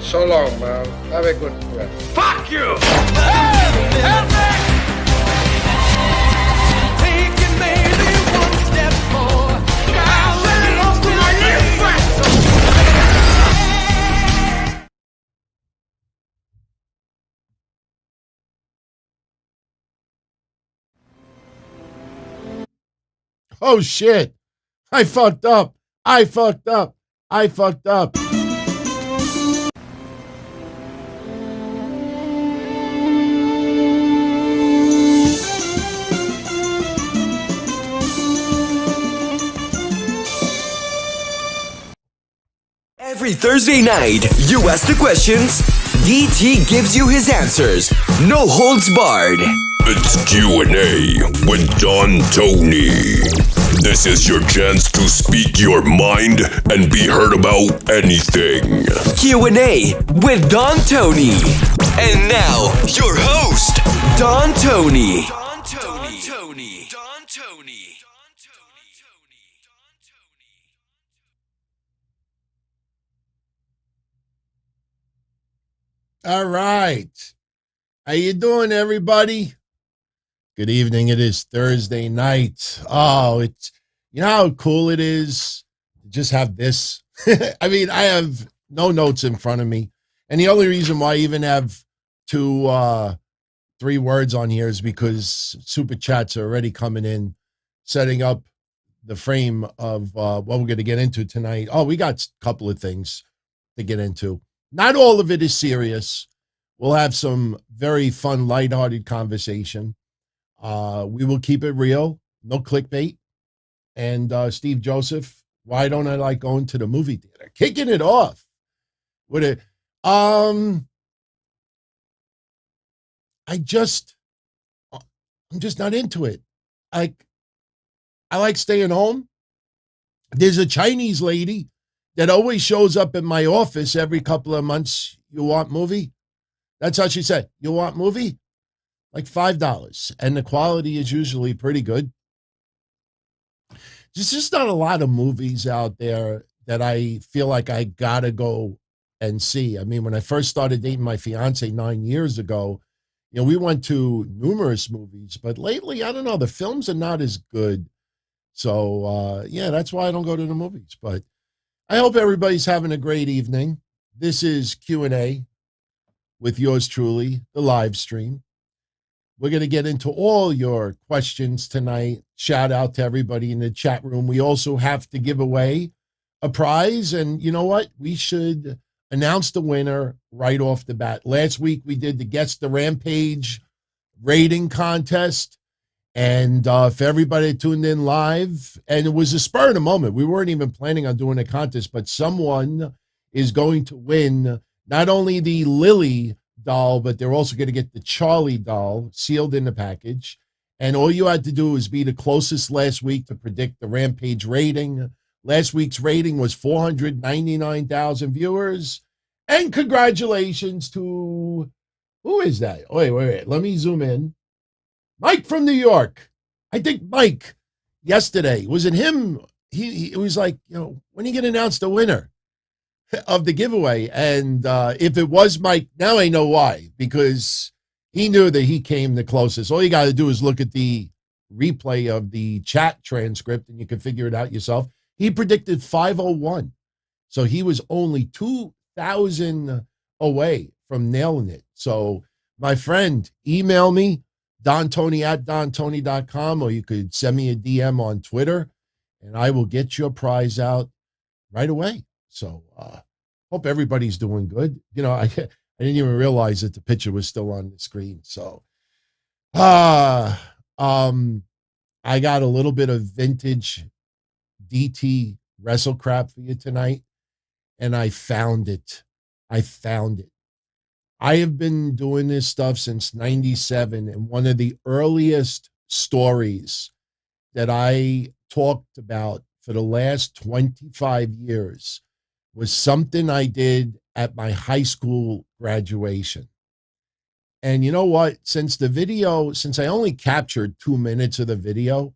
So long, man. Have a good rest. Fuck you! Help me! Taking maybe one step more. I really lost my little friend. Oh, shit. I fucked up. I fucked up. I fucked up. Every Thursday night, you ask the questions, DT gives you his answers. No holds barred. It's Q&A with Don Tony. This is your chance to speak your mind and be heard about anything. Q&A with Don Tony. And now, your host, Don Tony. Don Tony. Don Tony. Don Tony. All right. How you doing, everybody? Good evening. It is Thursday night. Oh, it's, you know how cool it is to just have this? I mean, I have no notes in front of me. And the only reason why I even have three words on here is because super chats are already coming in, setting up the frame of what we're going to get into tonight. Oh, we got a couple of things to get into. Not all of it is serious. We'll have some very fun, lighthearted conversation. We will keep it real, no clickbait. And Steve Joseph, why don't I like going to the movie theater? Kicking it off with it. I'm just not into it. I like staying home. There's a Chinese lady that always shows up in my office every couple of months. You want movie? That's how she said. You want movie? Like $5. And the quality is usually pretty good. There's just not a lot of movies out there that I feel like I gotta go and see. I mean, when I first started dating my fiance 9 years ago, you know, we went to numerous movies, but lately, I don't know, the films are not as good. So, yeah, that's why I don't go to the movies. But I hope everybody's having a great evening. This is Q&A with yours truly, the live stream. We're going to get into all your questions tonight. Shout out to everybody in the chat room. We also have to give away a prize. And you know what? We should announce the winner right off the bat. Last week, we did the Guess the Rampage rating contest. And for everybody that tuned in live, and it was a spur of the moment. We weren't even planning on doing a contest, but someone is going to win not only the Lily doll, but they're also going to get the Charlie doll sealed in the package. And all you had to do was be the closest last week to predict the Rampage rating. Last week's rating was 499,000 viewers. And congratulations to, who is that? Wait. Let me zoom in. Mike from New York. I think Mike yesterday, was it him? He was like, you know, when are you going to announce the winner of the giveaway? And if it was Mike, now I know why, because he knew that he came the closest. All you got to do is look at the replay of the chat transcript and you can figure it out yourself. He predicted 501. So he was only 2,000 away from nailing it. So my friend, email me, dontony@dontony.com, or you could send me a DM on Twitter and I will get your prize out right away. So hope everybody's doing good. You know, I didn't even realize that the picture was still on the screen. So I got a little bit of vintage DT Wrestlecrap for you tonight, and I found it. I have been doing this stuff since 97, and one of the earliest stories that I talked about for the last 25 years was something I did at my high school graduation. And you know what? Since I only captured 2 minutes of the video,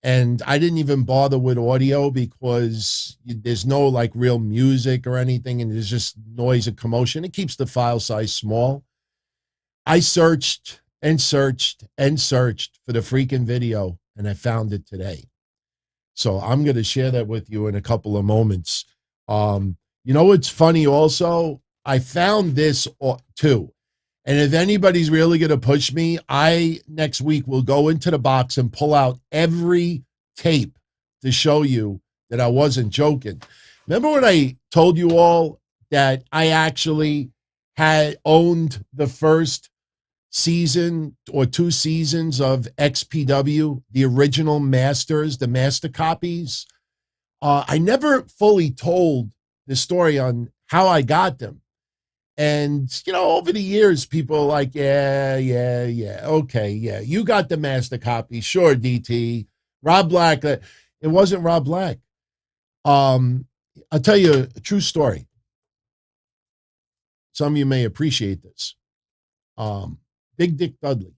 And I didn't even bother with audio because there's no like real music or anything, and there's just noise and commotion. It keeps the file size small. I searched and searched and searched for the freaking video, and I found it today. So I'm going to share that with you in a couple of moments. You know what's funny also? I found this too. And if anybody's really going to push me, I next week will go into the box and pull out every tape to show you that I wasn't joking. Remember when I told you all that I actually had owned the first season or 2 seasons of XPW, the original masters, the master copies? I never fully told the story on how I got them. And, you know, over the years, people are like, yeah, okay, yeah, you got the master copy. Sure, DT. Rob Black. It wasn't Rob Black. I'll tell you a true story. Some of you may appreciate this. Big Dick Dudley.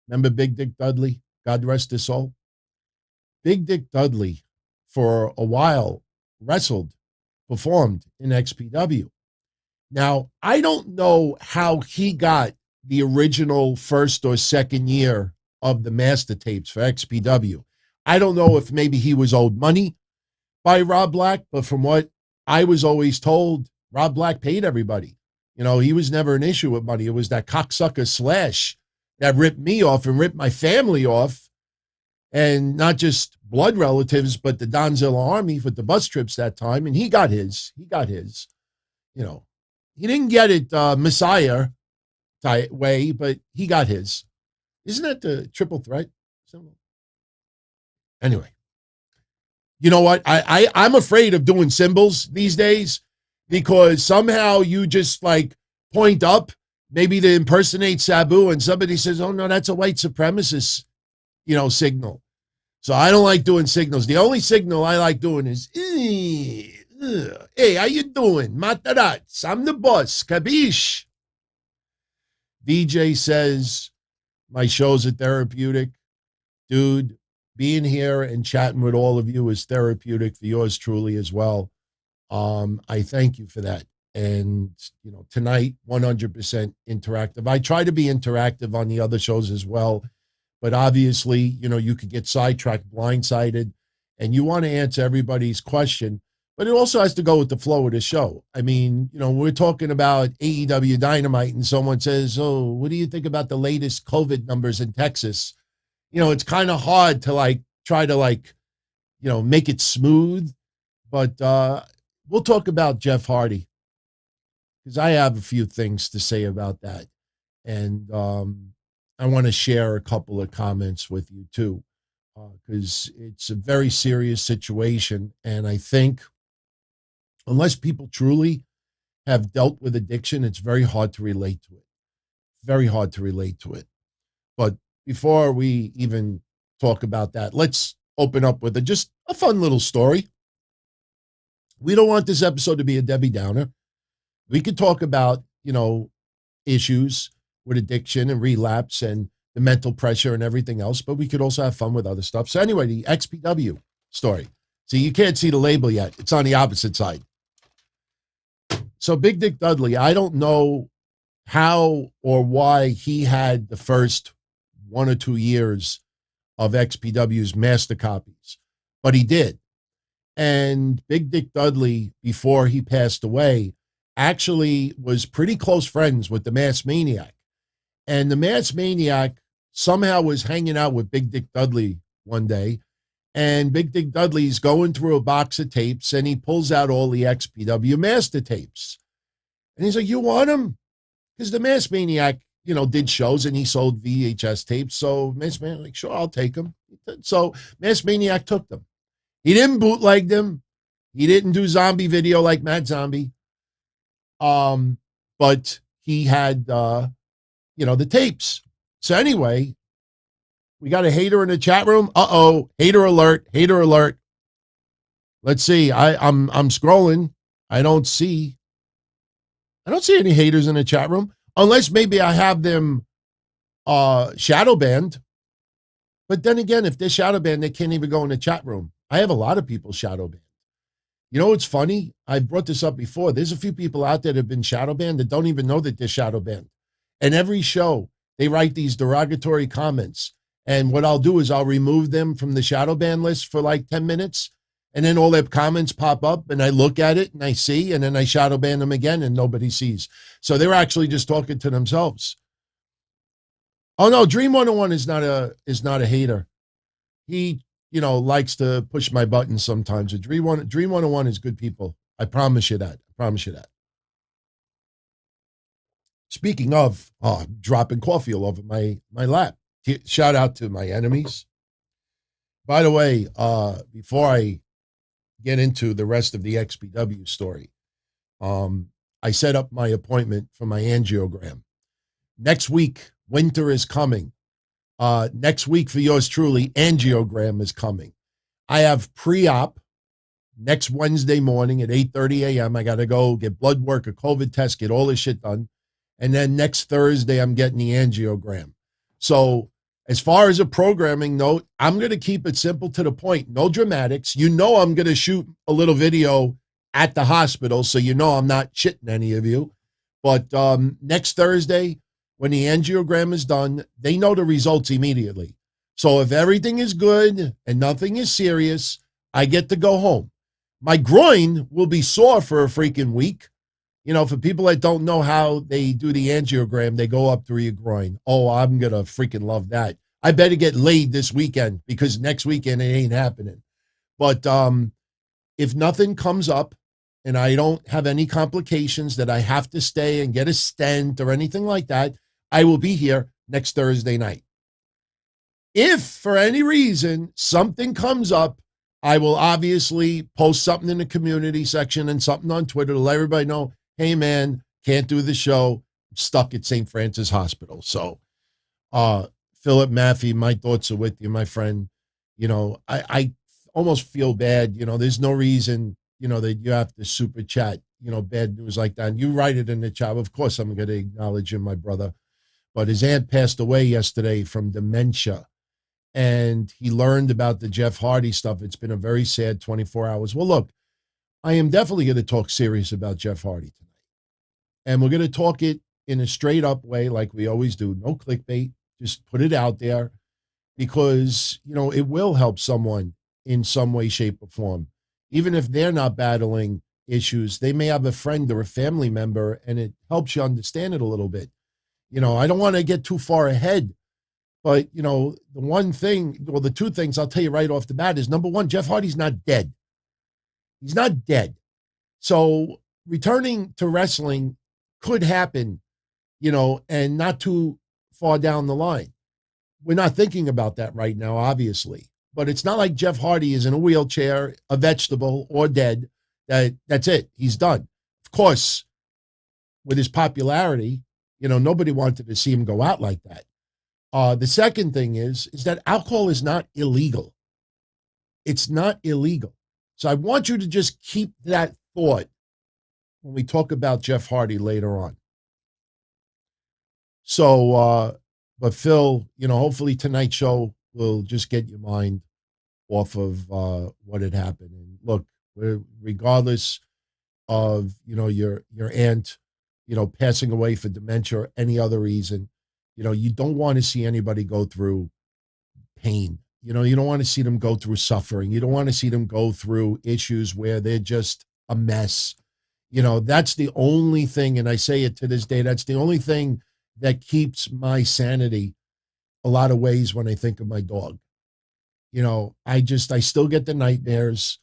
Remember Big Dick Dudley? God rest his soul. Big Dick Dudley, for a while, performed in XPW. Now, I don't know how he got the original first or second year of the master tapes for XPW. I don't know if maybe he was owed money by Rob Black, but from what I was always told, Rob Black paid everybody. You know, he was never an issue with money. It was that cocksucker Slash that ripped me off and ripped my family off, and not just blood relatives, but the Donzilla Army with the bus trips that time. And he got his. You know, he didn't get it Messiah type way, but he got his. Isn't that the triple threat? Anyway, you know what? I'm afraid of doing symbols these days because somehow you just like point up, maybe to impersonate Sabu, and somebody says, oh, no, that's a white supremacist, you know, signal. So I don't like doing signals. The only signal I like doing is, hey, how you doing? Matarazz, I'm the boss. Kabish. VJ says, my shows are therapeutic. Dude, being here and chatting with all of you is therapeutic for yours truly as well. I thank you for that. And, you know, tonight, 100% interactive. I try to be interactive on the other shows as well. But obviously, you know, you could get sidetracked, blindsided, and you want to answer everybody's question. But it also has to go with the flow of the show. I mean, you know, we're talking about AEW Dynamite and someone says, oh, what do you think about the latest COVID numbers in Texas? You know, it's kind of hard to like try to like, you know, make it smooth. But we'll talk about Jeff Hardy because I have a few things to say about that. And I want to share a couple of comments with you too, because it's a very serious situation. And I think unless people truly have dealt with addiction, it's very hard to relate to it. Very hard to relate to it. But before we even talk about that, let's open up with just a fun little story. We don't want this episode to be a Debbie Downer. We could talk about, you know, issues with addiction and relapse and the mental pressure and everything else, but we could also have fun with other stuff. So anyway, the XPW story. See, you can't see the label yet. It's on the opposite side. So Big Dick Dudley, I don't know how or why he had the first 1 or 2 years of XPW's master copies, but he did. And Big Dick Dudley, before he passed away, actually was pretty close friends with the Mass Maniac. And the Mass Maniac somehow was hanging out with Big Dick Dudley one day. And Big Dick Dudley's going through a box of tapes and he pulls out all the XPW master tapes. And he's like, you want them? Because the Mass Maniac, you know, did shows and he sold VHS tapes. So Mass Maniac, like, sure, I'll take them. So Mass Maniac took them. He didn't bootleg them. He didn't do zombie video like Mad Zombie. But he had, you know, the tapes. So anyway, we got a hater in the chat room. Uh-oh, hater alert, hater alert. Let's see. I'm scrolling. I don't see any haters in the chat room, unless maybe I have them shadow banned. But then again, if they're shadow banned, they can't even go in the chat room. I have a lot of people shadow banned. You know what's funny? I've brought this up before. There's a few people out there that have been shadow banned that don't even know that they're shadow banned. And every show, they write these derogatory comments. And what I'll do is I'll remove them from the shadow ban list for like 10 minutes. And then all their comments pop up and I look at it and I see, and then I shadow ban them again and nobody sees. So they're actually just talking to themselves. Oh no, Dream 101 is not a hater. He, likes to push my buttons sometimes. Dream 101 is good people. I promise you that. Speaking of, dropping coffee all over my lap. Shout out to my enemies. By the way, before I get into the rest of the XPW story, I set up my appointment for my angiogram. Next week, winter is coming. Next week for yours truly, angiogram is coming. I have pre-op next Wednesday morning at 8:30 a.m. I got to go get blood work, a COVID test, get all this shit done. And then next Thursday, I'm getting the angiogram. So as far as a programming note, I'm going to keep it simple to the point. No dramatics. I'm going to shoot a little video at the hospital, so I'm not shitting any of you. But next Thursday, when the angiogram is done, they know the results immediately. So if everything is good and nothing is serious, I get to go home. My groin will be sore for a freaking week. For people that don't know how they do the angiogram, they go up through your groin. Oh, I'm going to freaking love that. I better get laid this weekend because next weekend it ain't happening. But if nothing comes up and I don't have any complications that I have to stay and get a stent or anything like that, I will be here next Thursday night. If for any reason something comes up, I will obviously post something in the community section and something on Twitter to let everybody know, hey man, can't do the show. I'm stuck at St. Francis Hospital. So, Philip Maffey, my thoughts are with you, my friend. I almost feel bad. There's no reason, that you have to super chat, bad news like that. And you write it in the chat. Of course, I'm going to acknowledge him, my brother. But his aunt passed away yesterday from dementia. And he learned about the Jeff Hardy stuff. It's been a very sad 24 hours. Well, look, I am definitely going to talk serious about Jeff Hardy tonight. And we're going to talk it in a straight up way like we always do. No clickbait. Just put it out there because, it will help someone in some way, shape, or form. Even if they're not battling issues, they may have a friend or a family member, and it helps you understand it a little bit. I don't want to get too far ahead, but, the two things I'll tell you right off the bat is, number one, Jeff Hardy's not dead. He's not dead. So returning to wrestling could happen, and not too far down the line. We're not thinking about that right now, obviously. But it's not like Jeff Hardy is in a wheelchair, a vegetable, or dead. That's it. He's done. Of course, with his popularity, nobody wanted to see him go out like that. The second thing is that alcohol is not illegal. It's not illegal. So I want you to just keep that thought when we talk about Jeff Hardy later on. So, but Phil, hopefully tonight's show will just get your mind off of what had happened. And look, regardless of, your aunt, passing away for dementia or any other reason, you don't want to see anybody go through pain. You don't want to see them go through suffering. You don't want to see them go through issues where they're just a mess. That's the only thing, and I say it to this day, that's the only thing that keeps my sanity a lot of ways when I think of my dog. I still get the nightmares.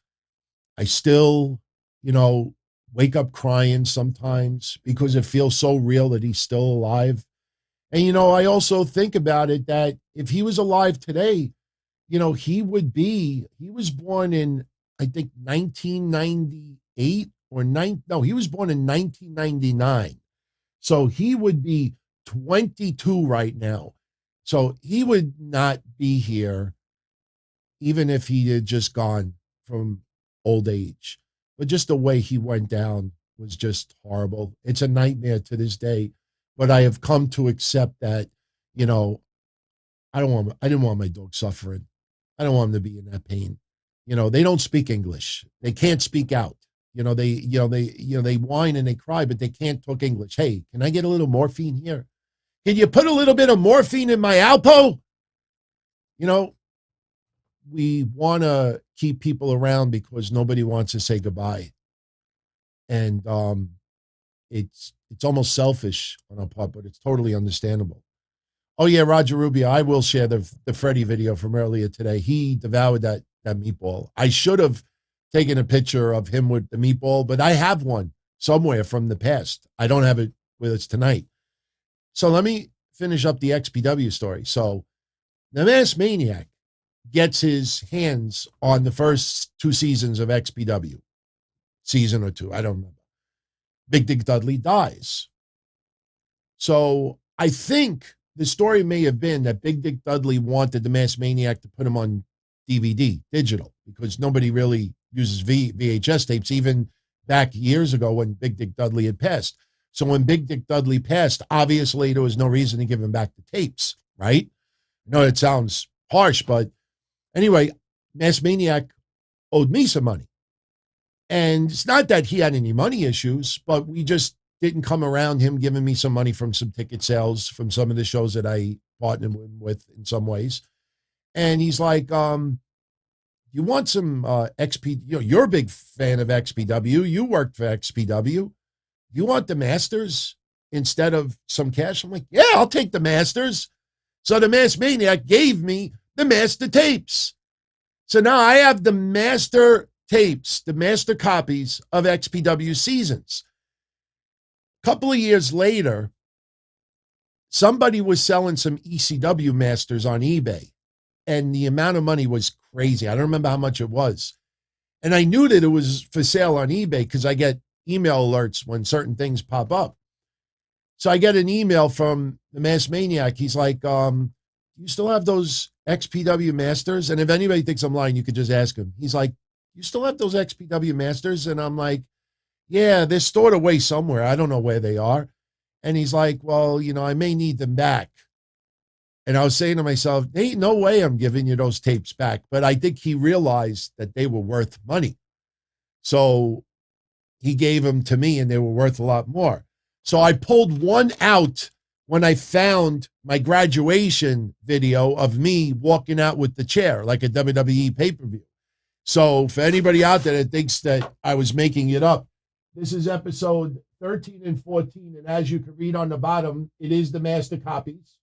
I still, wake up crying sometimes because it feels so real that he's still alive. And, I also think about it that if he was alive today, he was born in, I think, 1998 he was born in 1999. So he would be 22 right now. So he would not be here even if he had just gone from old age. But just the way he went down was just horrible. It's a nightmare to this day. But I have come to accept that, I didn't want my dog suffering. I don't want him to be in that pain. They don't speak English. They can't speak out. They whine and they cry, but they can't talk English. Hey, can I get a little morphine here? Can you put a little bit of morphine in my Alpo? We want to keep people around because nobody wants to say goodbye. And it's almost selfish on our part, but it's totally understandable. Oh, yeah, Roger Rubio, I will share the Freddie video from earlier today. He devoured that meatball. I should have taken a picture of him with the meatball, but I have one somewhere from the past. I don't have it with us tonight. So let me finish up the XPW story. So the Masked Maniac gets his hands on the first 2 seasons of XPW. Season or 2, I don't remember. Big Dick Dudley dies. So I think the story may have been that Big Dick Dudley wanted the Masked Maniac to put him on DVD, digital, because nobody really uses VHS tapes, even back years ago when Big Dick Dudley had passed. So when Big Dick Dudley passed, obviously there was no reason to give him back the tapes, right? I know it sounds harsh, but anyway, Masked Maniac owed me some money. And it's not that he had any money issues, but we just didn't come around him giving me some money from some ticket sales from some of the shows that I partnered with in some ways. And he's like, you want some XP, you're a big fan of XPW. You worked for XPW. You want the Masters instead of some cash? I'm like, yeah, I'll take the Masters. So the Masked Maniac gave me the master tapes. So now I have the master tapes, the master copies of XPW seasons. A couple of years later, somebody was selling some ECW masters on eBay, and the amount of money was crazy. I don't remember how much it was. And I knew that it was for sale on eBay because I get email alerts when certain things pop up. So I get an email from the Masked Maniac. He's like, you still have those XPW masters? And if anybody thinks I'm lying, you could just ask him. He's like, you still have those XPW masters? And I'm like, yeah, they're stored away somewhere. I don't know where they are. And he's like, well, I may need them back. And I was saying to myself, there ain't no way I'm giving you those tapes back. But I think he realized that they were worth money. So he gave them to me and they were worth a lot more. So I pulled one out when I found my graduation video of me walking out with the chair, like a WWE pay-per-view. So for anybody out there that thinks that I was making it up, this is episode 13 and 14. And as you can read on the bottom, it is the master copies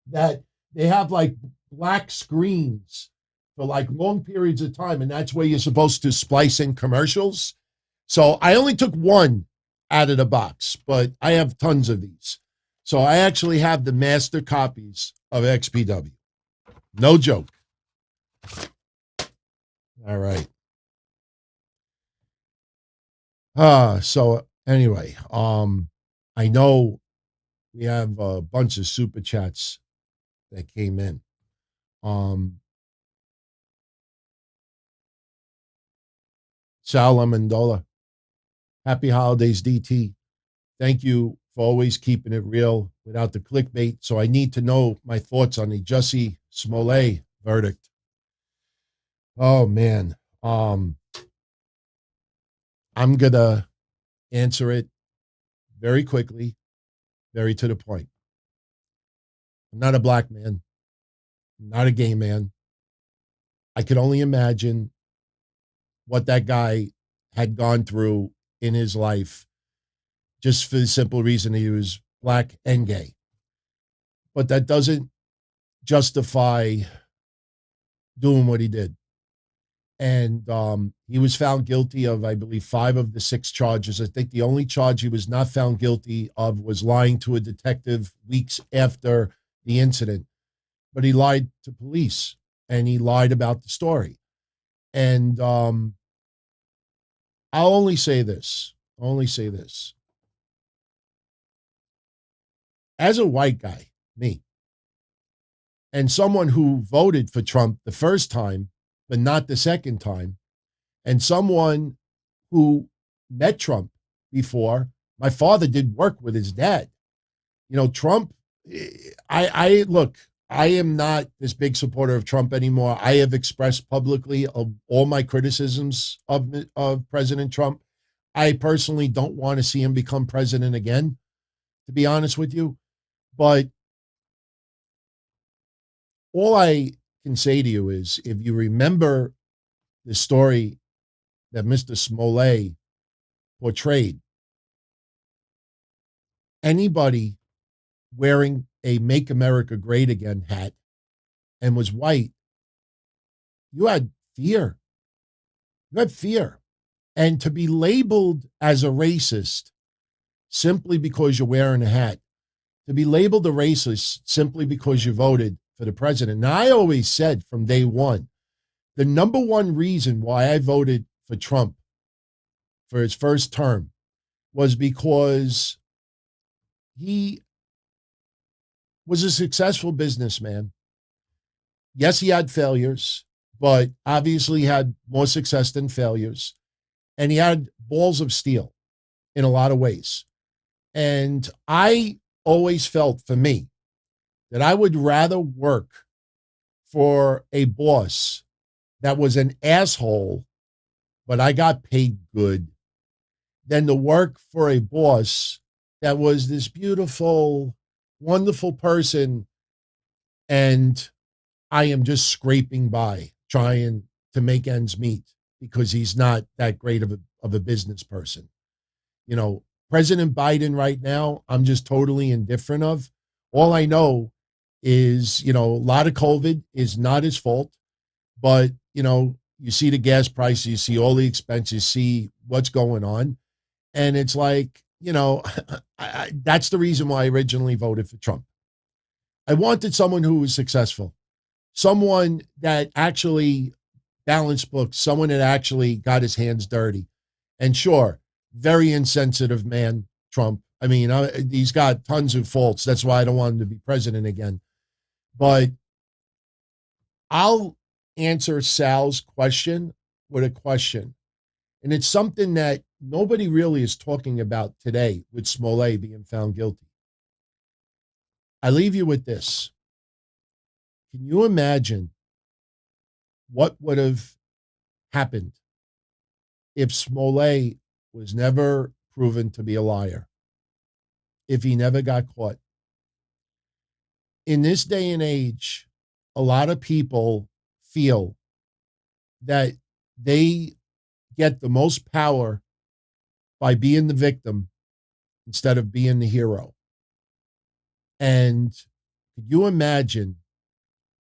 that they have like black screens for like long periods of time. And that's where you're supposed to splice in commercials. So I only took one out of the box, but I have tons of these. So I actually have the master copies of XPW. No joke. All right. So anyway, I know we have a bunch of super chats that came in. Sal Amendola, happy holidays, DT. Thank you for always keeping it real without the clickbait. So I need to know my thoughts on the Jussie Smollett verdict. Oh man. I'm gonna answer it very quickly, very to the point. I'm not a black man. I'm not a gay man. I could only imagine what that guy had gone through in his life, just for the simple reason he was black and gay. But that doesn't justify doing what he did. And he was found guilty of, I believe, 5 of the 6 charges. I think the only charge he was not found guilty of was lying to a detective weeks after the incident. But he lied to police, and he lied about the story. And I'll only say this. As a white guy, me, and someone who voted for Trump the first time, but not the second time, and someone who met Trump before, my father did work with his dad. Trump, I look, I am not this big supporter of Trump anymore. I have expressed publicly of all my criticisms of President Trump. I personally don't want to see him become president again, to be honest with you. But all I can say to you is, if you remember the story that Mr. Smallay portrayed, anybody wearing a Make America Great Again hat and was white, you had fear. You had fear. And to be labeled as a racist simply because you're wearing a hat, to be labeled a racist simply because you voted for the president. Now, I always said from day one, the number one reason why I voted for Trump for his first term was because he was a successful businessman. Yes, he had failures, but obviously had more success than failures. And he had balls of steel in a lot of ways. And I always felt, for me, that I would rather work for a boss that was an asshole, but I got paid good, than to work for a boss that was this beautiful, wonderful person, and I am just scraping by, trying to make ends meet because he's not that great of a business person. You know, President Biden right now, I'm just totally indifferent of. All I know is, a lot of COVID is not his fault, but, you see the gas prices, you see all the expenses, see what's going on. And it's like, that's the reason why I originally voted for Trump. I wanted someone who was successful, someone that actually balanced books, someone that actually got his hands dirty. And sure, very insensitive man, Trump. I mean, he's got tons of faults. That's why I don't want him to be president again. But I'll answer Sal's question with a question. And it's something that nobody really is talking about today with Smallay being found guilty. I leave you with this. Can you imagine what would have happened if Smallay was never proven to be a liar, if he never got caught? In this day and age, a lot of people feel that they get the most power by being the victim instead of being the hero. And could you imagine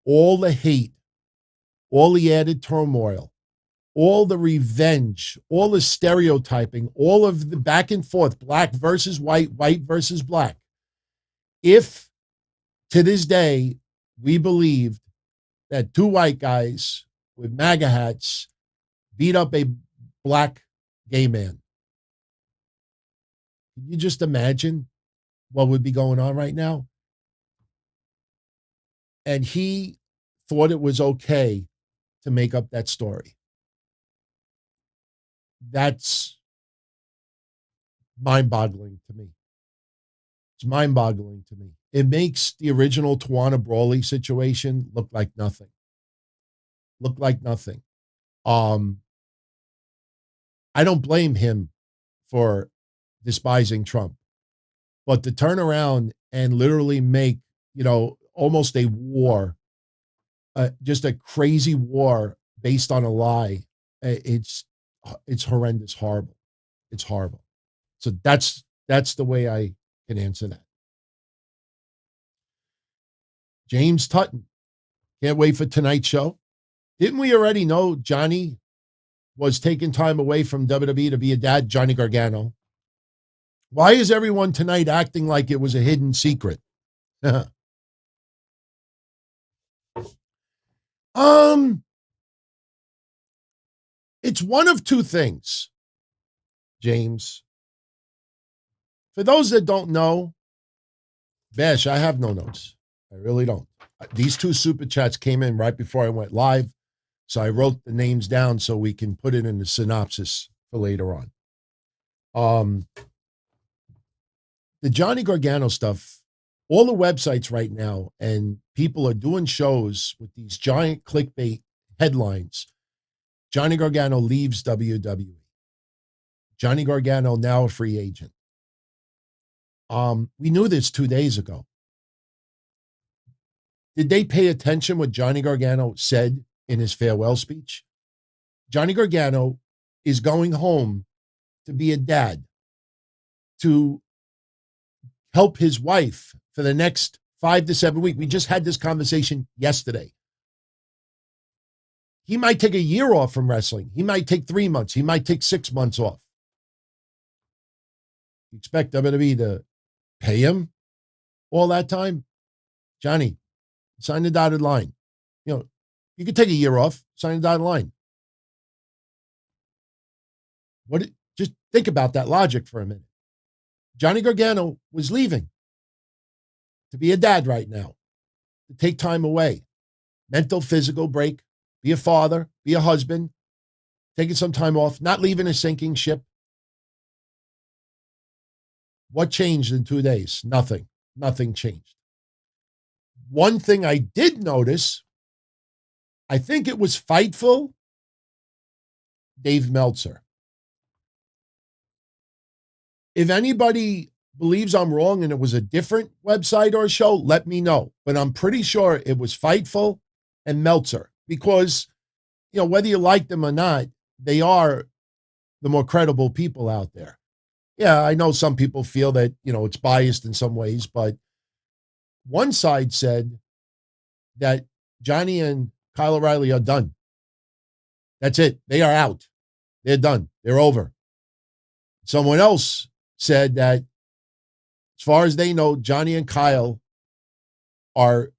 all the hate, all the added turmoil, all the revenge, all the stereotyping, all of the back and forth, black versus white, white versus black, if to this day we believed that two white guys with MAGA hats beat up a black gay man? Can you just imagine what would be going on right now? And he thought it was okay to make up that story. That's mind-boggling to me. It's mind-boggling to me. It makes the original Tawana Brawley situation look like nothing. Look like nothing. I don't blame him for despising Trump, but to turn around and literally make, almost a war, just a crazy war based on a lie, it's horrendous, horrible. It's horrible. So that's the way I can answer that. James Tutton, can't wait for tonight's show. Didn't we already know Johnny was taking time away from WWE to be a dad, Johnny Gargano? Why is everyone tonight acting like it was a hidden secret? It's one of two things, James. For those that don't know, Bash, I have no notes. I really don't. These two super chats came in right before I went live, so I wrote the names down so we can put it in the synopsis for later on. The Johnny Gargano stuff all the websites right now, and people are doing shows with these giant clickbait headlines. Johnny Gargano leaves WWE. Johnny Gargano now a free agent. We knew this 2 days ago. Did they pay attention what Johnny Gargano said in his farewell speech? Johnny Gargano is going home to be a dad, to help his wife for the next 5 to 7 weeks. We just had this conversation yesterday. He might take a year off from wrestling. He might take 3 months. He might take 6 months off. You expect WWE to pay him all that time? Johnny, sign the dotted line. You know, you could take a year off, sign the dotted line. Just think about that logic for a minute. Johnny Gargano was leaving to be a dad right now, to take time away, mental, physical break, be a father, be a husband, taking some time off, not leaving a sinking ship. What changed in 2 days? Nothing. Nothing changed. One thing I did notice, I think it was Fightful, Dave Meltzer. If anybody believes I'm wrong and it was a different website or show, let me know. But I'm pretty sure it was Fightful and Meltzer because, you know, whether you like them or not, they are the more credible people out there. Yeah, I know some people feel that, you know, it's biased in some ways, but one side said that Johnny and Kyle O'Reilly are done. That's it. They are out. They're done. They're over. Someone else said that as far as they know, Johnny and Kyle are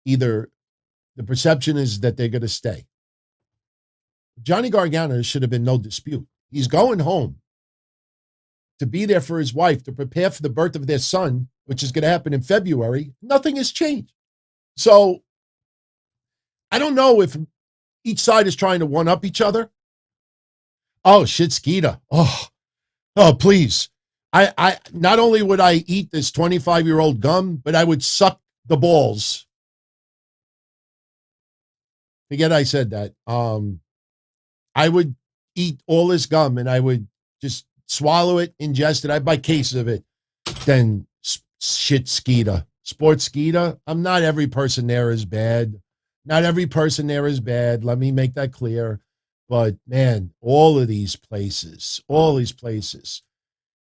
either, the perception is that they're going to stay. Johnny Gargano should have been no dispute. He's going home to be there for his wife, to prepare for the birth of their son, which is going to happen in February. Nothing has changed. So I don't know if each side is trying to one-up each other. Oh, shit, Skeeta. Oh, please. I not only would I eat this 25-year-old gum, but I would suck the balls. Forget I said that. I would eat all this gum and I would just swallow it, ingest it. I'd buy cases of it. Then shit Skeeta. Sports Skeeta. I'm not every person there is bad. Not every person there is bad. Let me make that clear. But man, all these places.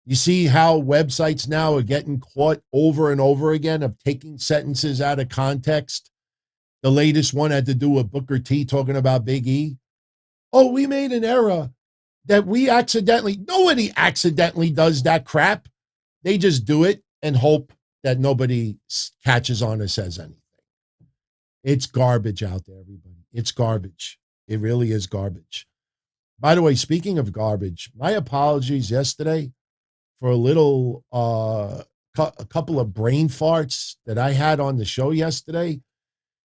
You see how websites now are getting caught over and over again of taking sentences out of context. The latest one had to do with Booker T talking about Big E. Oh, we made an error that nobody accidentally does that crap. They just do it and hope that nobody catches on or says anything. It's garbage out there, everybody. It's garbage. It really is garbage. By the way, speaking of garbage, my apologies yesterday for a couple of brain farts that I had on the show yesterday.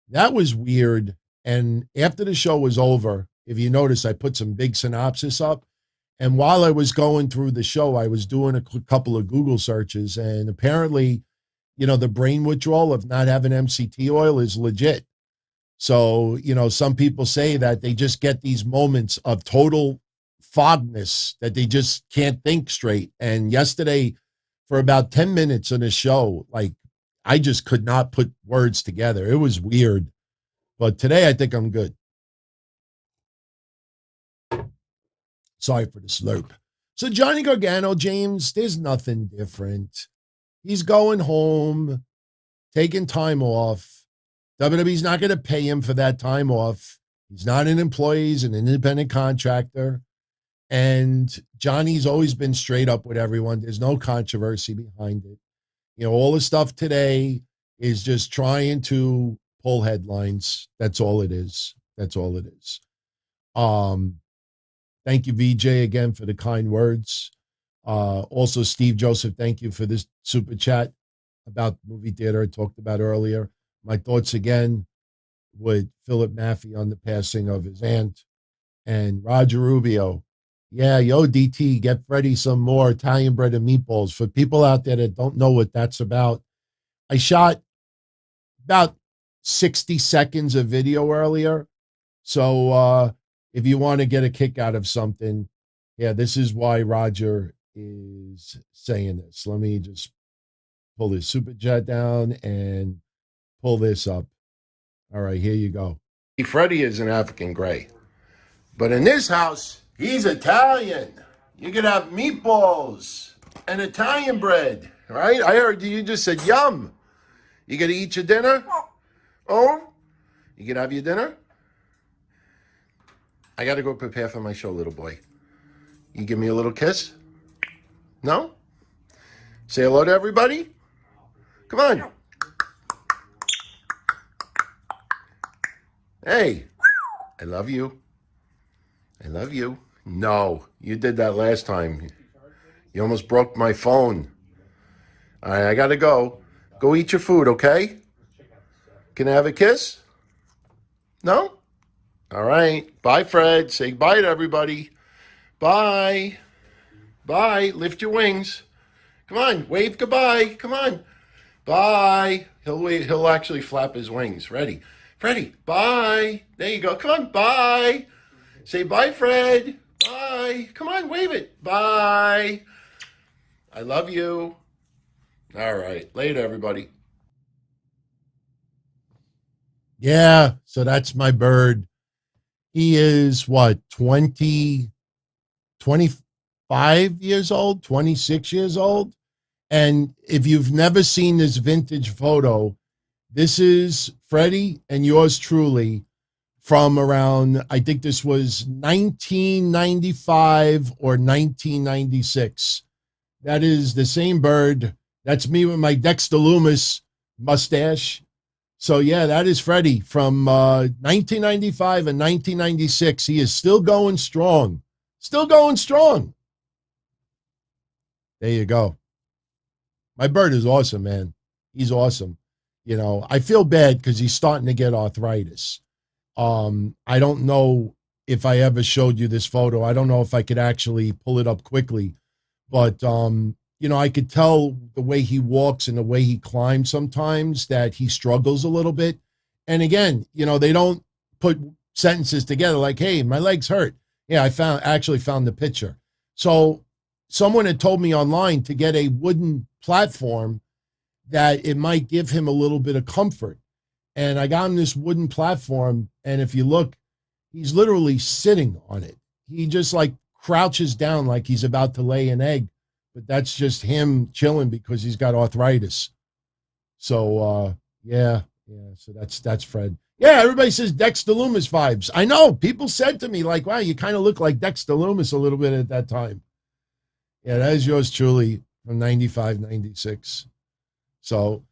That was weird. And after the show was over, if you notice, I put some big synopsis up. And while I was going through the show, I was doing a couple of Google searches. And apparently, you know, the brain withdrawal of not having MCT oil is legit. So, you know, some people say that they just get these moments of total fogness that they just can't think straight. And yesterday, for about 10 minutes on the show, like, I just could not put words together. It was weird. But today, I think I'm good. Sorry for the slurp. So Johnny Gargano, James, there's nothing different. He's going home, taking time off. WWE's not going to pay him for that time off. He's not an employee. He's an independent contractor. And Johnny's always been straight up with everyone. There's no controversy behind it. You know, all the stuff today is just trying to pull headlines. That's all it is. That's all it is. Thank you, VJ, again, for the kind words. Also, Steve Joseph, thank you for this super chat about the movie theater I talked about earlier. My thoughts again with Philip Maffey on the passing of his aunt. And Roger Rubio, yeah, yo, DT, get Freddie some more Italian bread and meatballs. For people out there that don't know what that's about, I shot about 60 seconds of video earlier. So if you want to get a kick out of something, yeah, this is why Roger is saying this. Let me just pull this super chat down and pull this up. All right, here you go. Freddie is an African gray, but in this house, he's Italian. You can have meatballs and Italian bread, right? I heard you just said yum. You gonna eat your dinner? Oh, you gonna have your dinner? I gotta go prepare for my show, little boy. You give me a little kiss? No? Say hello to everybody? Come on. Hey, I love you. I love you. No, you did that last time. You almost broke my phone. All right, I gotta go. Go eat your food, okay? Can I have a kiss? No? All right. Bye, Fred. Say bye to everybody. Bye. Bye. Lift your wings. Come on. Wave goodbye. Come on. Bye. He'll wait. He'll actually flap his wings. Ready. Freddie. Bye. There you go. Come on. Bye. Say bye, Fred. Bye. Come on. Wave it. Bye. I love you. All right. Later, everybody. Yeah. So that's my bird. He is what, 25 years old, 26 years old. And if you've never seen this vintage photo, this is Freddie and yours truly from around, I think this was 1995 or 1996. That is the same bird. That's me with my Dexter Loomis mustache. So, yeah, that is Freddie from 1995 and 1996. He is still going strong. Still going strong. There you go. My bird is awesome, man. He's awesome. You know, I feel bad because he's starting to get arthritis. I don't know if I ever showed you this photo. I don't know if I could actually pull it up quickly. But, you know, I could tell the way he walks and the way he climbs sometimes that he struggles a little bit. And again, you know, they don't put sentences together like, hey, my legs hurt. Yeah, I actually found the picture. So someone had told me online to get a wooden platform that it might give him a little bit of comfort. And I got him this wooden platform. And if you look, he's literally sitting on it. He just like crouches down like he's about to lay an egg. But that's just him chilling because he's got arthritis. So, yeah. So that's Fred. Yeah, everybody says Dexter Loomis vibes. I know. People said to me, like, wow, you kind of look like Dexter Loomis a little bit at that time. Yeah, that is yours truly from 95, 96. So,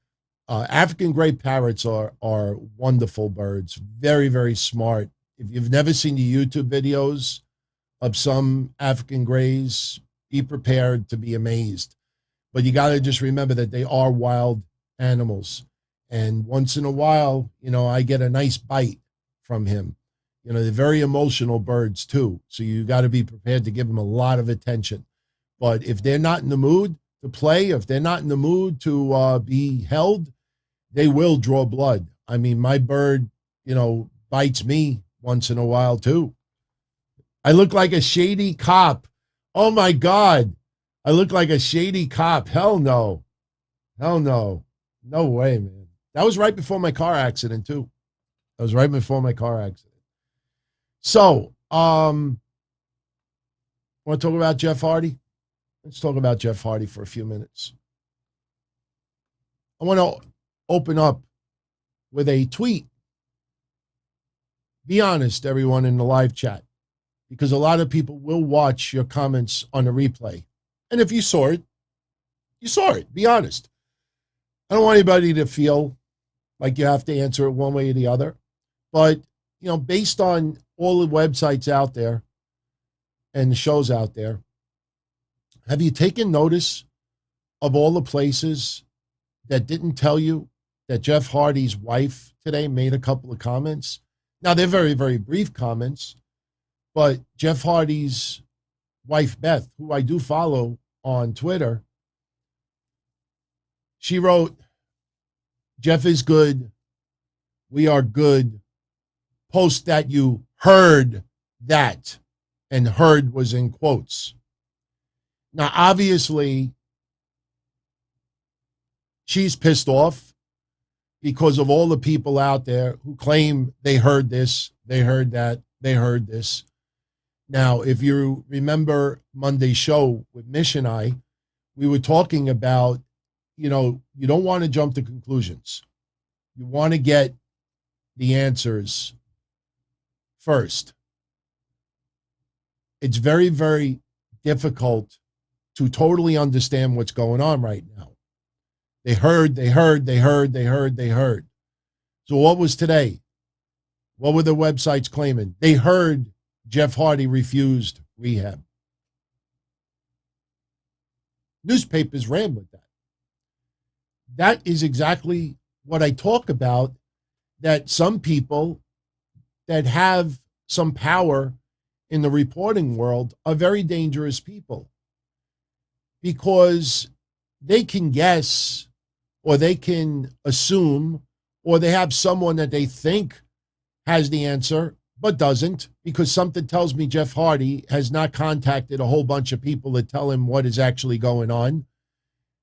African gray parrots are wonderful birds. Very, very smart. If you've never seen the YouTube videos of some African grays, be prepared to be amazed. But you got to just remember that they are wild animals. And once in a while, you know, I get a nice bite from him. You know, they're very emotional birds too. So you got to be prepared to give them a lot of attention. But if they're not in the mood to play, if they're not in the mood to be held, they will draw blood. I mean, my bird, you know, bites me once in a while too. I look like a shady cop. Oh my God. I look like a shady cop. Hell no. Hell no. No way, man. That was right before my car accident too. So, want to talk about Jeff Hardy? Let's talk about Jeff Hardy for a few minutes. I want to open up with a tweet. Be honest, everyone in the live chat, because a lot of people will watch your comments on the replay. And if you saw it, you saw it. Be honest. I don't want anybody to feel like you have to answer it one way or the other. But, you know, based on all the websites out there and the shows out there, have you taken notice of all the places that didn't tell you that Jeff Hardy's wife today made a couple of comments? Now, they're very, very brief comments, but Jeff Hardy's wife, Beth, who I do follow on Twitter, she wrote, Jeff is good. We are good. Post that you heard that. And heard was in quotes. Now, obviously, she's pissed off because of all the people out there who claim they heard this, they heard that, they heard this. Now, if you remember Monday's show with Mish and I, we were talking about, you don't want to jump to conclusions. You want to get the answers first. It's very, very difficult to totally understand what's going on right now. They heard. So what was today? What were the websites claiming? They heard Jeff Hardy refused rehab. Newspapers ran with that. That is exactly what I talk about, that some people that have some power in the reporting world are very dangerous people, because they can guess, or they can assume, or they have someone that they think has the answer but doesn't, because something tells me Jeff Hardy has not contacted a whole bunch of people that tell him what is actually going on.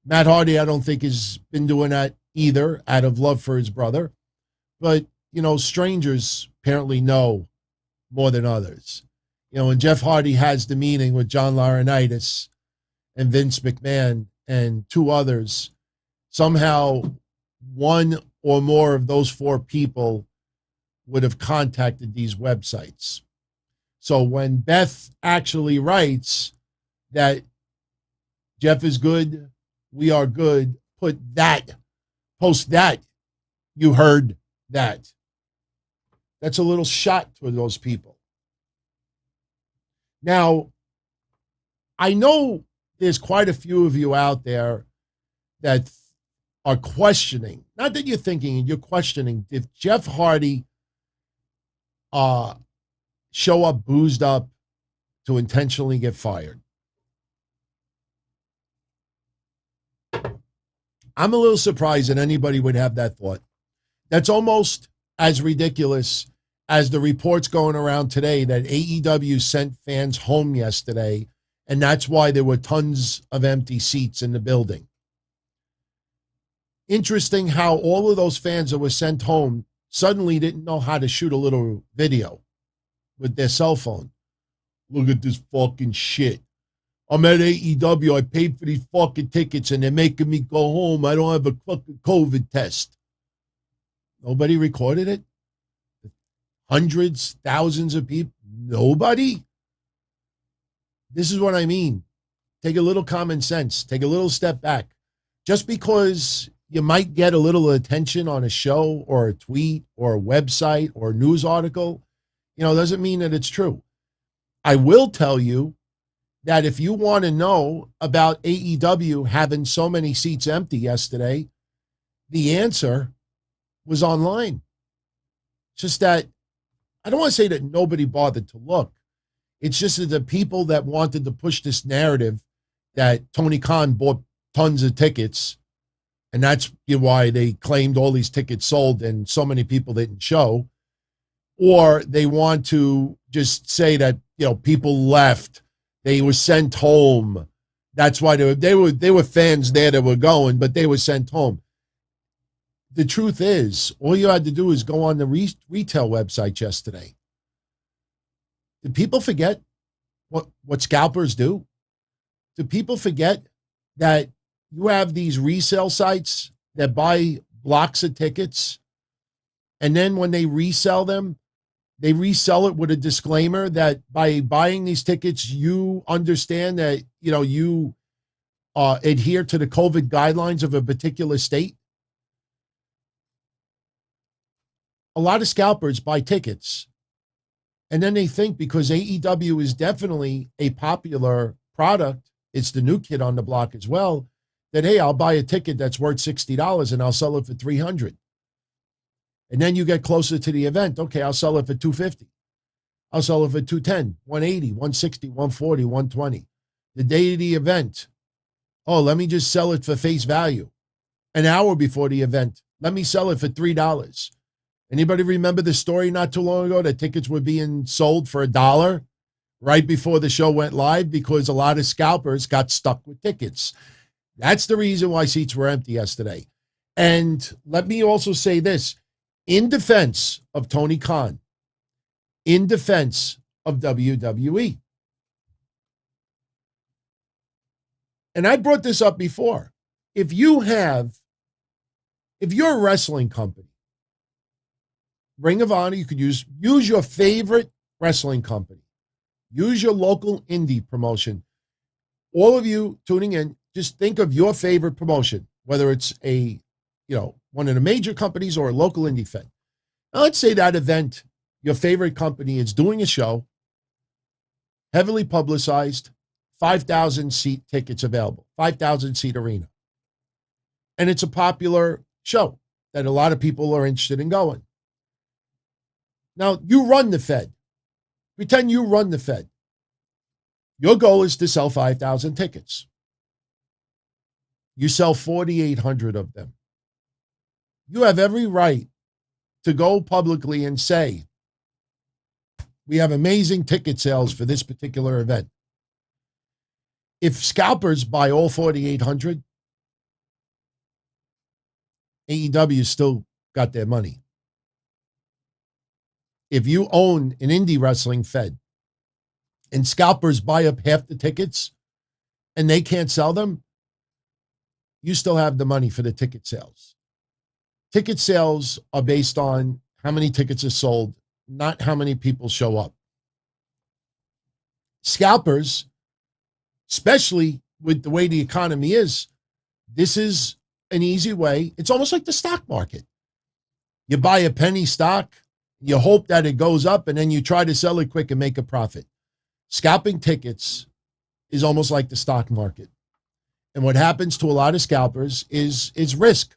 Matt Hardy, I don't think, has been doing that either, out of love for his brother. But, strangers apparently know more than others. When Jeff Hardy has the meeting with John Laurinaitis and Vince McMahon and two others, somehow one or more of those four people would have contacted these websites. So when Beth actually writes that Jeff is good, we are good, post that, you heard that. That's a little shot to those people. Now, I know there's quite a few of you out there that are questioning, not that you're thinking, you're questioning, if Jeff Hardy show up boozed up to intentionally get fired. I'm a little surprised that anybody would have that thought. That's almost as ridiculous as the reports going around today that AEW sent fans home yesterday, and that's why there were tons of empty seats in the building. Interesting how all of those fans that were sent home suddenly didn't know how to shoot a little video with their cell phone. Look at this fucking shit. I'm at AEW. I paid for these fucking tickets and they're making me go home. I don't have a fucking COVID test. Nobody recorded it? Hundreds, thousands of people? Nobody? This is what I mean. Take a little common sense. Take a little step back. Just because you might get a little attention on a show or a tweet or a website or a news article, doesn't mean that it's true. I will tell you that if you want to know about AEW having so many seats empty yesterday, the answer was online. It's just that, I don't want to say that nobody bothered to look. It's just that the people that wanted to push this narrative that Tony Khan bought tons of tickets, and that's why they claimed all these tickets sold and so many people didn't show, or they want to just say that, people left, they were sent home. That's why they were fans there that were going, but they were sent home. The truth is, all you had to do is go on the retail website yesterday. Did people forget what scalpers do? Do people forget that you have these resale sites that buy blocks of tickets, and then when they resell them, they resell it with a disclaimer that by buying these tickets, you understand that, you adhere to the COVID guidelines of a particular state? A lot of scalpers buy tickets, and then they think because AEW is definitely a popular product, it's the new kid on the block as well, that, hey, I'll buy a ticket that's worth $60 and I'll sell it for $300. And then you get closer to the event. Okay, I'll sell it for $250. I'll sell it for $210, $180, $160, $140, $120. The day of the event, oh, let me just sell it for face value. An hour before the event, Let me sell it for $3. Anybody remember the story not too long ago that tickets were being sold for $1 right before the show went live because a lot of scalpers got stuck with tickets? That's the reason why seats were empty yesterday. And let me also say this, in defense of Tony Khan, in defense of WWE. And I brought this up before. If you're a wrestling company, Ring of Honor, you could use your favorite wrestling company. Use your local indie promotion. All of you tuning in, just think of your favorite promotion, whether it's one of the major companies or a local indie fan. Now, let's say that event, your favorite company is doing a show, heavily publicized, 5,000 seat tickets available, 5,000 seat arena. And it's a popular show that a lot of people are interested in going. Now, you run the Fed. Pretend you run the Fed. Your goal is to sell 5,000 tickets. You sell 4,800 of them. You have every right to go publicly and say, we have amazing ticket sales for this particular event. If scalpers buy all 4,800, AEW still got their money. If you own an indie wrestling fed and scalpers buy up half the tickets and they can't sell them, you still have the money for the ticket sales. Ticket sales are based on how many tickets are sold, not how many people show up. Scalpers, especially with the way the economy is, this is an easy way. It's almost like the stock market. You buy a penny stock, you hope that it goes up, and then you try to sell it quick and make a profit. Scalping tickets is almost like the stock market. And what happens to a lot of scalpers is risk.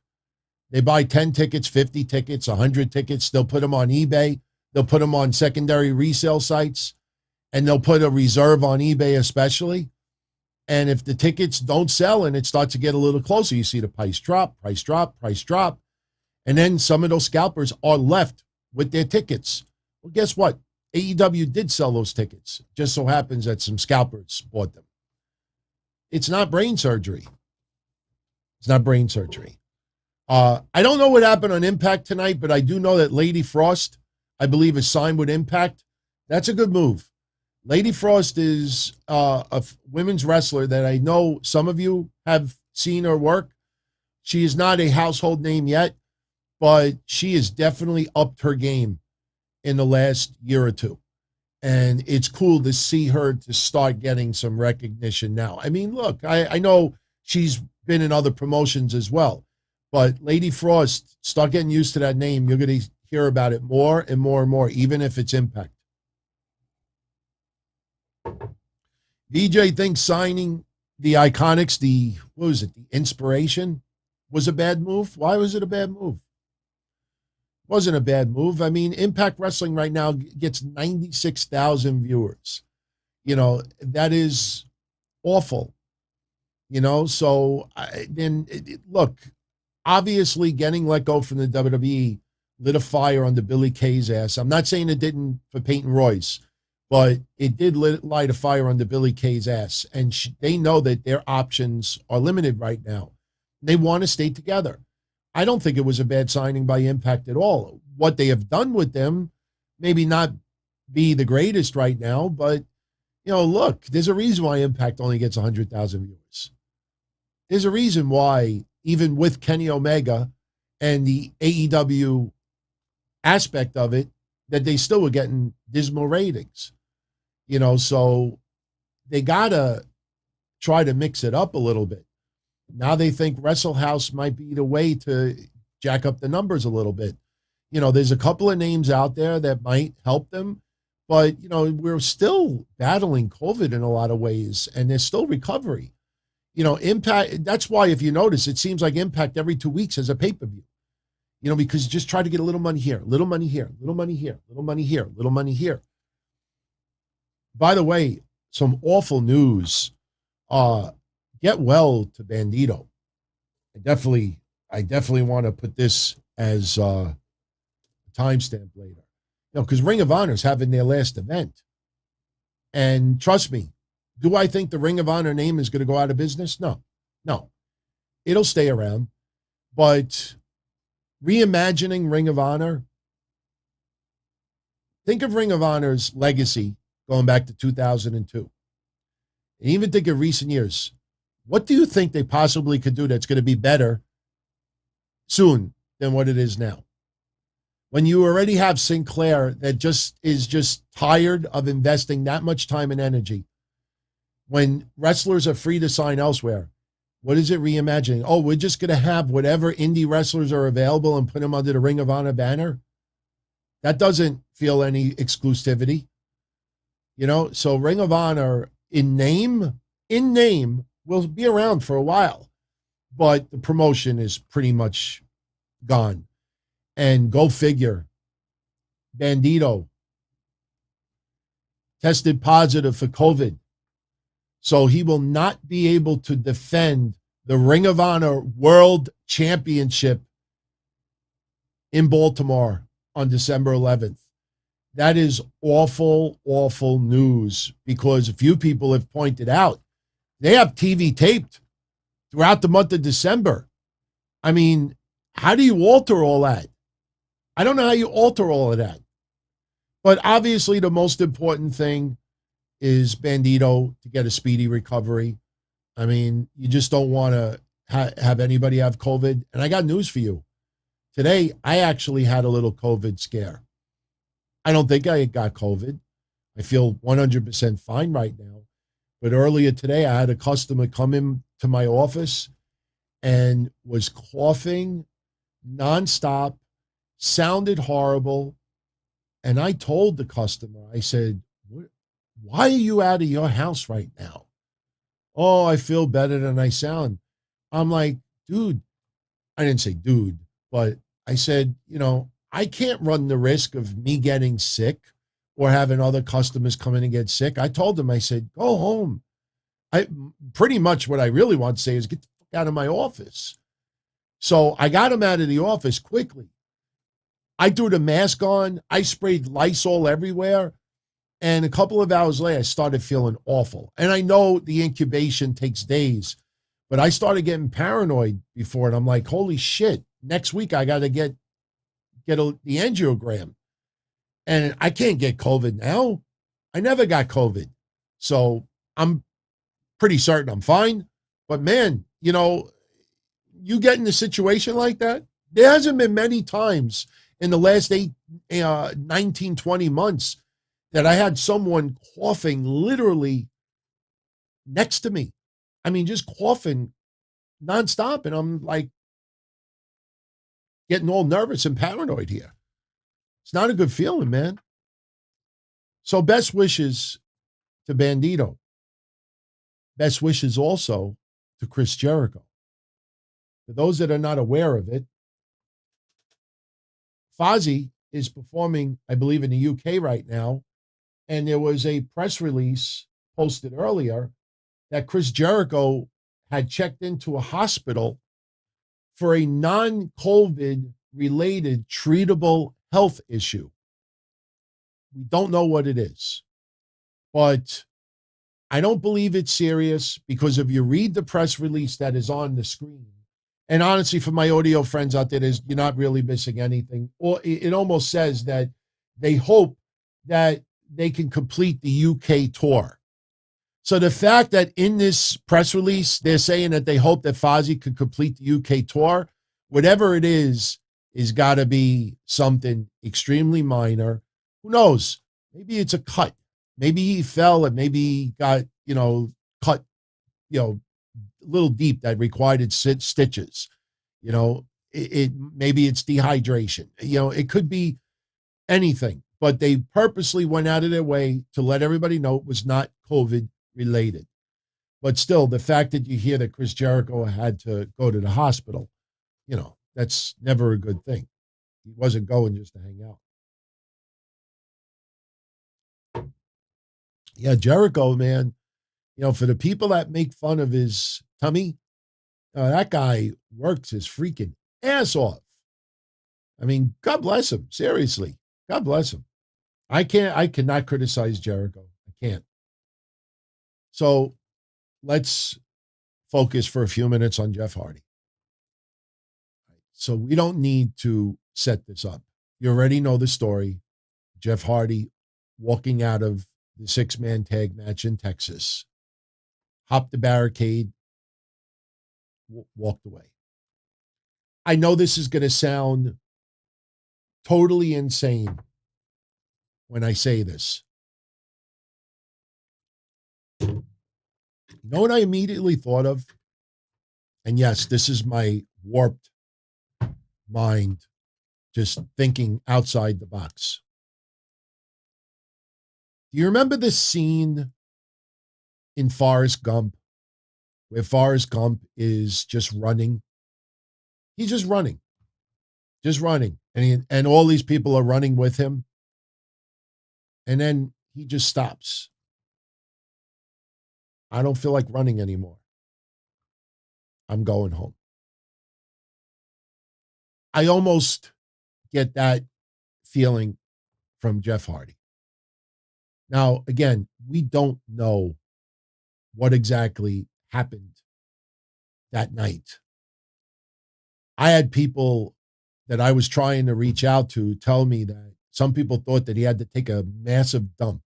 They buy 10 tickets, 50 tickets, 100 tickets. They'll put them on eBay. They'll put them on secondary resale sites. And they'll put a reserve on eBay especially. And if the tickets don't sell and it starts to get a little closer, you see the price drop. And then some of those scalpers are left with their tickets. Well, guess what? AEW did sell those tickets. Just so happens that some scalpers bought them. It's not brain surgery. It's not brain surgery. I don't know what happened on Impact tonight, but I do know that Lady Frost, I believe, is signed with Impact. That's a good move. Lady Frost is a women's wrestler that I know some of you have seen her work. She is not a household name yet, but she has definitely upped her game in the last year or two. And it's cool to see her to start getting some recognition now. I mean, look, I know she's been in other promotions as well, but Lady Frost, start getting used to that name. You're going to hear about it more and more and more, even if it's Impact. VJ thinks signing the Iconics, the Inspiration, was a bad move. Why was it a bad move? Wasn't a bad move. I mean, Impact Wrestling right now gets 96,000 viewers. That is awful. So look, obviously getting let go from the WWE lit a fire under Billy Kay's ass. I'm not saying it didn't for Peyton Royce, but it did light a fire under Billy Kay's ass. And they know that their options are limited right now. They want to stay together. I don't think it was a bad signing by Impact at all. What they have done with them, maybe not be the greatest right now, but, look, there's a reason why Impact only gets 100,000 viewers. There's a reason why, even with Kenny Omega and the AEW aspect of it, that they still were getting dismal ratings. So they got to try to mix it up a little bit. Now they think Wrestle House might be the way to jack up the numbers a little bit. There's a couple of names out there that might help them, but, we're still battling COVID in a lot of ways, and there's still recovery. Impact, that's why if you notice, it seems like Impact every 2 weeks has a pay-per-view, because just try to get a little money here, little money here, little money here, little money here, little money here. By the way, some awful news. Get well to Bandido. I definitely want to put this as a timestamp later. Because Ring of Honor is having their last event. And trust me, do I think the Ring of Honor name is going to go out of business? No. It'll stay around. But reimagining Ring of Honor, think of Ring of Honor's legacy going back to 2002. And even think of recent years. What do you think they possibly could do that's going to be better soon than what it is now? When you already have Sinclair that is just tired of investing that much time and energy. When wrestlers are free to sign elsewhere, what is it reimagining? Oh, we're just going to have whatever indie wrestlers are available and put them under the Ring of Honor banner? That doesn't feel any exclusivity. So Ring of Honor in name will be around for a while, but the promotion is pretty much gone. And go figure, Bandido tested positive for COVID. So he will not be able to defend the Ring of Honor World Championship in Baltimore on December 11th. That is awful, awful news, because a few people have pointed out they have TV taped throughout the month of December. I mean, how do you alter all that? I don't know how you alter all of that. But obviously the most important thing is Bandido to get a speedy recovery. I mean, you just don't want to have anybody have COVID. And I got news for you. Today, I actually had a little COVID scare. I don't think I got COVID. I feel 100% fine right now. But earlier today, I had a customer come in to my office and was coughing nonstop, sounded horrible. And I told the customer, I said, why are you out of your house right now? Oh, I feel better than I sound. I'm like, dude, I didn't say dude, but I said, I can't run the risk of me getting sick or having other customers come in and get sick. I told them, I said, go home. Pretty much what I really want to say is get the fuck out of my office. So I got him out of the office quickly. I threw the mask on. I sprayed Lysol everywhere. And a couple of hours later, I started feeling awful. And I know the incubation takes days, but I started getting paranoid before it. I'm like, holy shit, next week I got to get the angiogram. And I can't get COVID now. I never got COVID. So I'm pretty certain I'm fine. But man, you get in a situation like that, there hasn't been many times in the last 19, 20 months that I had someone coughing literally next to me. I mean, just coughing nonstop. And I'm like getting all nervous and paranoid here. It's not a good feeling, man. So best wishes to Bandido. Best wishes also to Chris Jericho. For those that are not aware of it, Fozzy is performing, I believe, in the UK right now. And there was a press release posted earlier that Chris Jericho had checked into a hospital for a non-COVID related treatable health issue. We don't know what it is, but I don't believe it's serious, because if you read the press release that is on the screen, and honestly, for my audio friends out there, you're not really missing anything. Or it almost says that they hope that they can complete the UK tour. So the fact that in this press release, they're saying that they hope that Fozzy could complete the UK tour, whatever it is got to be something extremely minor. Who knows? Maybe it's a cut. Maybe he fell and maybe he got, cut, a little deep that required stitches. Maybe it's dehydration. It could be anything. But they purposely went out of their way to let everybody know it was not COVID related. But still, the fact that you hear that Chris Jericho had to go to the hospital, that's never a good thing. He wasn't going just to hang out. Yeah, Jericho, man, for the people that make fun of his tummy, that guy works his freaking ass off. I mean, God bless him. Seriously. God bless him. I cannot criticize Jericho. I can't. So let's focus for a few minutes on Jeff Hardy. So we don't need to set this up. You already know the story. Jeff Hardy walking out of the 6-man tag match in Texas, hopped the barricade, walked away. I know this is going to sound totally insane when I say this. You know what I immediately thought of? And yes, this is my warped mind, just thinking outside the box. Do you remember this scene in Forrest Gump where Forrest Gump is just running? He's just running. And all these people are running with him. And then he just stops. I don't feel like running anymore. I'm going home. I almost get that feeling from Jeff Hardy. Now, again, we don't know what exactly happened that night. I had people that I was trying to reach out to tell me that some people thought that he had to take a massive dump.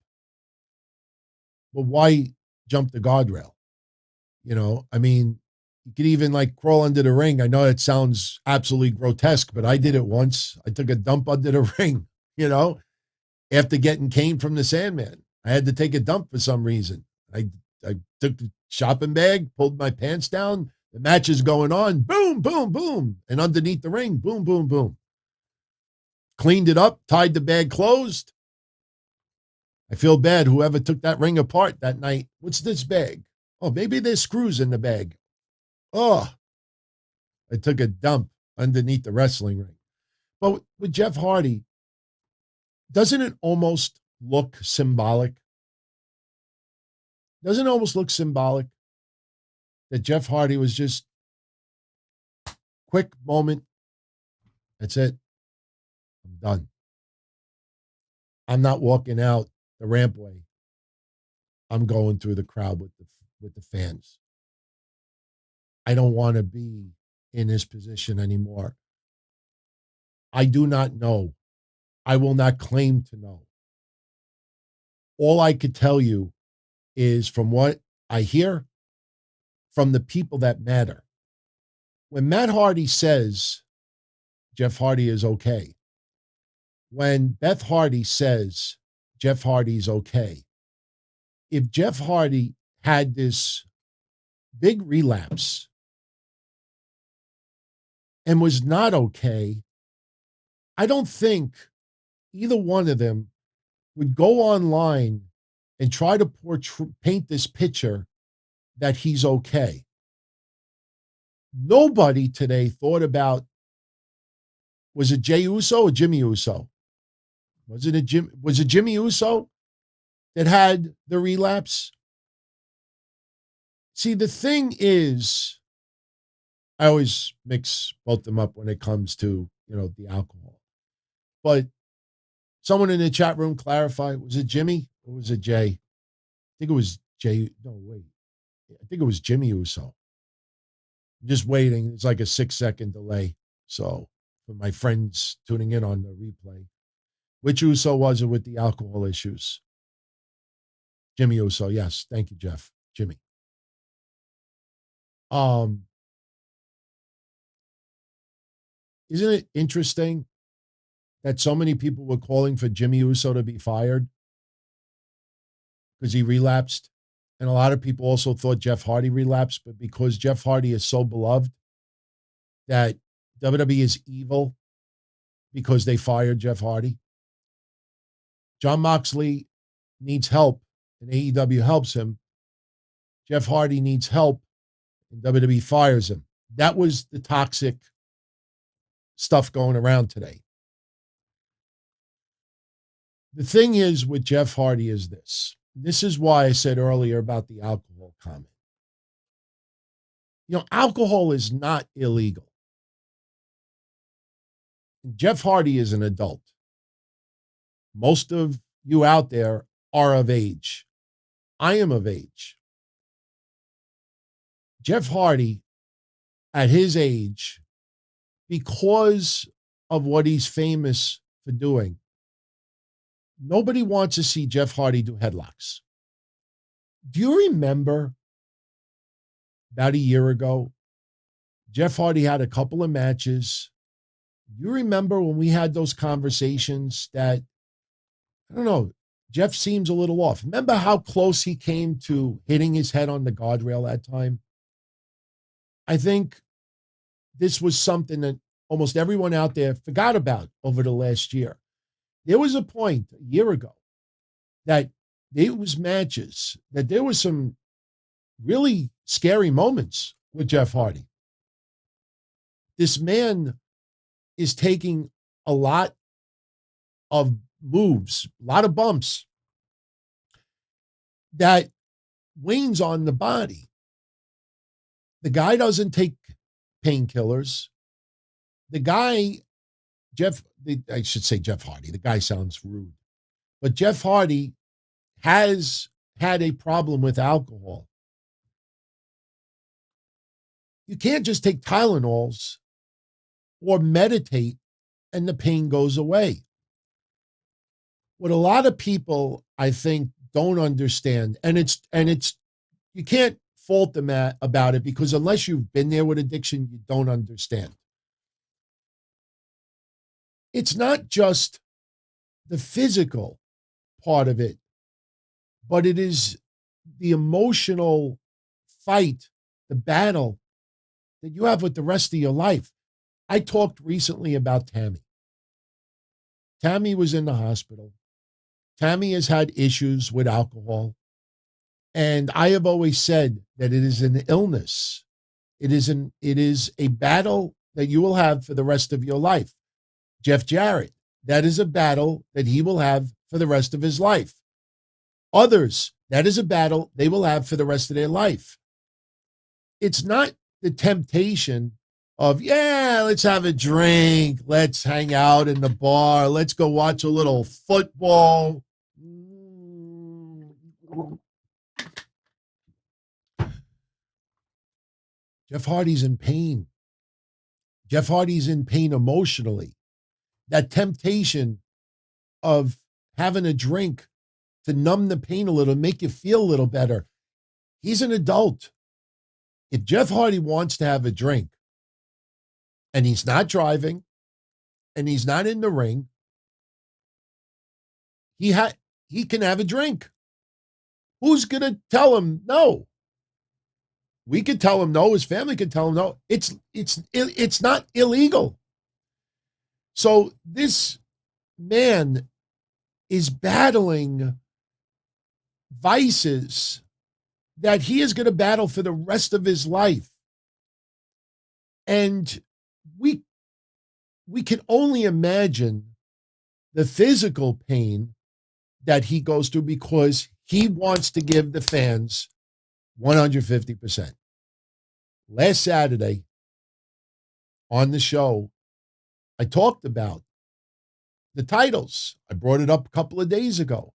But why jump the guardrail? You know, I mean, you could even like crawl under the ring. I know it sounds absolutely grotesque, but I did it once. I took a dump under the ring, you know, after getting caned from the Sandman. I had to take a dump for some reason. I took the shopping bag, pulled my pants down. The match is going on. Boom, boom, boom. And underneath the ring, boom, boom, boom. Cleaned it up, tied the bag closed. I feel bad whoever took that ring apart that night. What's this bag? Oh, maybe there's screws in the bag. Oh, I took a dump underneath the wrestling ring. But with Jeff Hardy, doesn't it almost look symbolic? Doesn't it almost look symbolic that Jeff Hardy was just quick moment? That's it. I'm done. I'm not walking out the rampway. I'm going through the crowd with the fans. I don't want to be in this position anymore. I do not know. I will not claim to know. All I could tell you is from what I hear from the people that matter. When Matt Hardy says Jeff Hardy is okay, when Beth Hardy says Jeff Hardy's okay, if Jeff Hardy had this big relapse and was not okay, I don't think either one of them would go online and try to paint this picture that he's okay. Nobody today thought about, was it Jey Uso or Jimmy Uso? Was it Jimmy Uso that had the relapse? See, the thing is, I always mix both them up when it comes to, the alcohol. But someone in the chat room clarified, was it Jimmy or was it Jay? I think it was Jay. No, wait. I think it was Jimmy Uso. I'm just waiting. It's like a 6-second delay. So for my friends tuning in on the replay, which Uso was it with the alcohol issues? Jimmy Uso. Yes. Thank you, Jeff. Jimmy. Isn't it interesting that so many people were calling for Jimmy Uso to be fired because he relapsed? And a lot of people also thought Jeff Hardy relapsed, but because Jeff Hardy is so beloved that WWE is evil because they fired Jeff Hardy. Jon Moxley needs help and AEW helps him. Jeff Hardy needs help and WWE fires him. That was the toxic stuff going around today. The thing is with Jeff Hardy is this. This is why I said earlier about the alcohol comment. Alcohol is not illegal. Jeff Hardy is an adult. Most of you out there are of age. I am of age. Jeff Hardy, at his age, because of what he's famous for doing, nobody wants to see Jeff Hardy do headlocks. Do you remember about a year ago, Jeff Hardy had a couple of matches? You remember when we had those conversations that, I don't know, Jeff seems a little off. Remember how close he came to hitting his head on the guardrail that time? I think this was something that almost everyone out there forgot about over the last year. There was a point a year ago that there was matches, that there was some really scary moments with Jeff Hardy. This man is taking a lot of moves, a lot of bumps that wanes on the body. The guy doesn't take painkillers. The guy, I should say Jeff Hardy. The guy sounds rude. But Jeff Hardy has had a problem with alcohol. You can't just take Tylenols or meditate and the pain goes away. What a lot of people, I think, don't understand, and it's you can't fault them about it, because unless you've been there with addiction, you don't understand. It's not just the physical part of it, but it is the emotional fight, the battle that you have with the rest of your life. I talked recently about Tammy. Tammy was in the hospital. Tammy has had issues with alcohol. And I have always said that it is an illness. It is a battle that you will have for the rest of your life. Jeff Jarrett, that is a battle that he will have for the rest of his life. Others, that is a battle they will have for the rest of their life. It's not the temptation of, yeah, let's have a drink, let's hang out in the bar, let's go watch a little football. Jeff Hardy's in pain. Jeff Hardy's in pain emotionally. That temptation of having a drink to numb the pain a little, make you feel a little better. He's an adult. If Jeff Hardy wants to have a drink and he's not driving and he's not in the ring, he can have a drink. Who's going to tell him no? We could tell him no. His family could tell him no. It's not illegal. So this man is battling vices that he is going to battle for the rest of his life. And we can only imagine the physical pain that he goes through, because he wants to give the fans 150%. Last Saturday on the show, I talked about the titles. I brought it up a couple of days ago.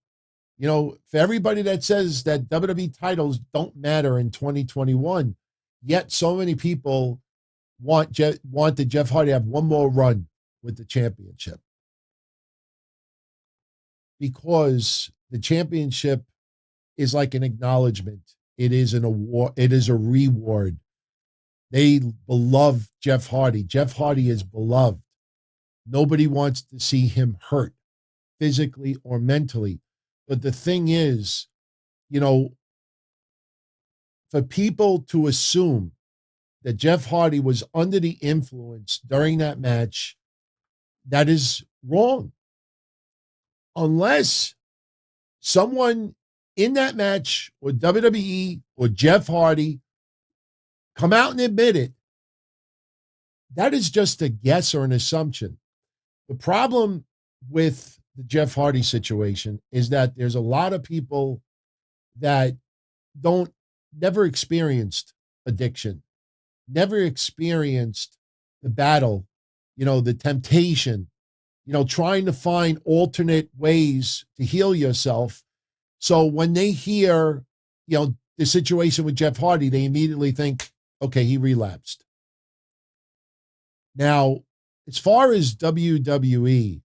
You know, for everybody that says that WWE titles don't matter in 2021, yet so many people wanted Jeff Hardy to have one more run with the championship. Because the championship is like an acknowledgement. It is an award. It is a reward. They love Jeff Hardy. Jeff Hardy is beloved. Nobody wants to see him hurt physically or mentally. But the thing is, you know, for people to assume that Jeff Hardy was under the influence during that match, that is wrong. Unless someone in that match, or WWE or Jeff Hardy, come out and admit it, that is just a guess or an assumption. The problem with the Jeff Hardy situation is that there's a lot of people that never experienced addiction, never experienced the battle the temptation, trying to find alternate ways to heal yourself. So when they hear, the situation with Jeff Hardy, they immediately think, okay, he relapsed. Now, as far as WWE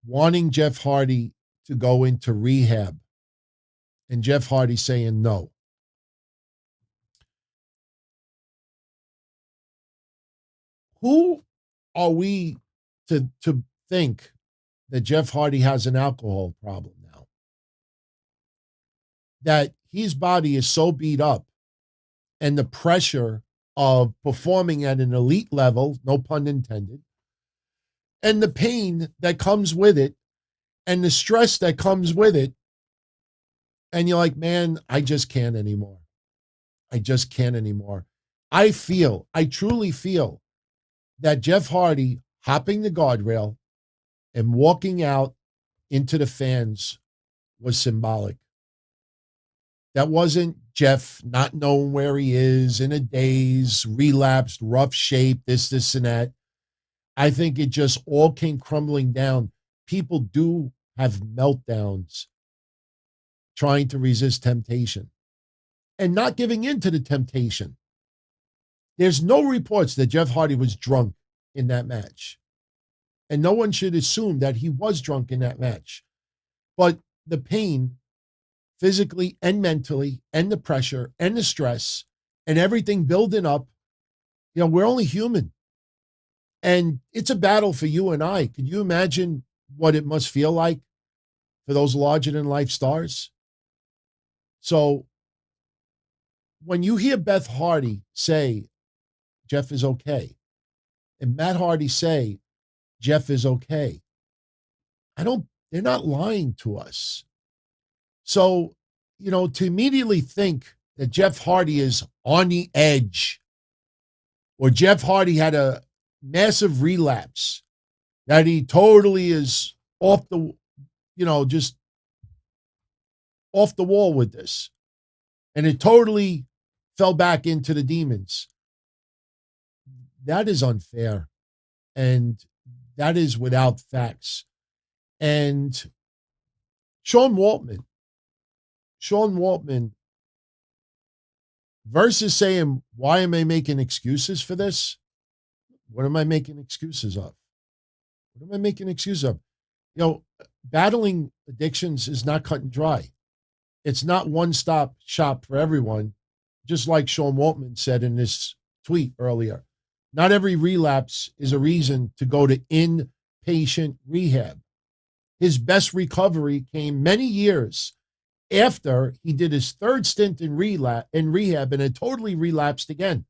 wanting Jeff Hardy to go into rehab and Jeff Hardy saying no, who are we to think that Jeff Hardy has an alcohol problem now? That his body is so beat up and the pressure of performing at an elite level, no pun intended, and the pain that comes with it and the stress that comes with it. And you're like, man, I just can't anymore. I just can't anymore. I truly feel that Jeff Hardy hopping the guardrail and walking out into the fans was symbolic. That wasn't Jeff not knowing where he is, in a daze, relapsed, rough shape, this, and that. I think it just all came crumbling down. People do have meltdowns trying to resist temptation and not giving in to the temptation. There's no reports that Jeff Hardy was drunk in that match. And no one should assume that he was drunk in that match. But the pain, physically and mentally, and the pressure and the stress and everything building up, we're only human. And it's a battle for you and I. Can you imagine what it must feel like for those larger-than-life stars? So when you hear Beth Hardy say, Jeff is okay, and Matt Hardy say, Jeff is okay, they're not lying to us. So, to immediately think that Jeff Hardy is on the edge, or Jeff Hardy had a massive relapse, that he totally is off the, just off the wall with this, and it totally fell back into the demons. That is unfair, and that is without facts. And Sean Waltman versus saying, why am I making excuses for this? What am I making excuses of? What am I making excuses of? Battling addictions is not cut and dry. It's not one-stop shop for everyone, just like Sean Waltman said in this tweet earlier. Not every relapse is a reason to go to inpatient rehab. His best recovery came many years after he did his third stint in rehab and had totally relapsed again.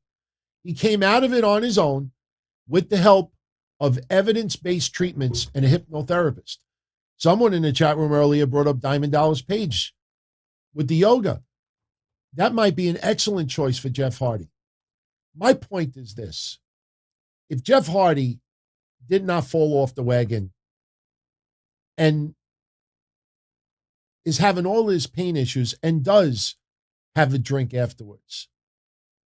He came out of it on his own with the help of evidence-based treatments and a hypnotherapist. Someone in the chat room earlier brought up Diamond Dallas Page with the yoga. That might be an excellent choice for Jeff Hardy. My point is this. If Jeff Hardy did not fall off the wagon and is having all his pain issues and does have a drink afterwards,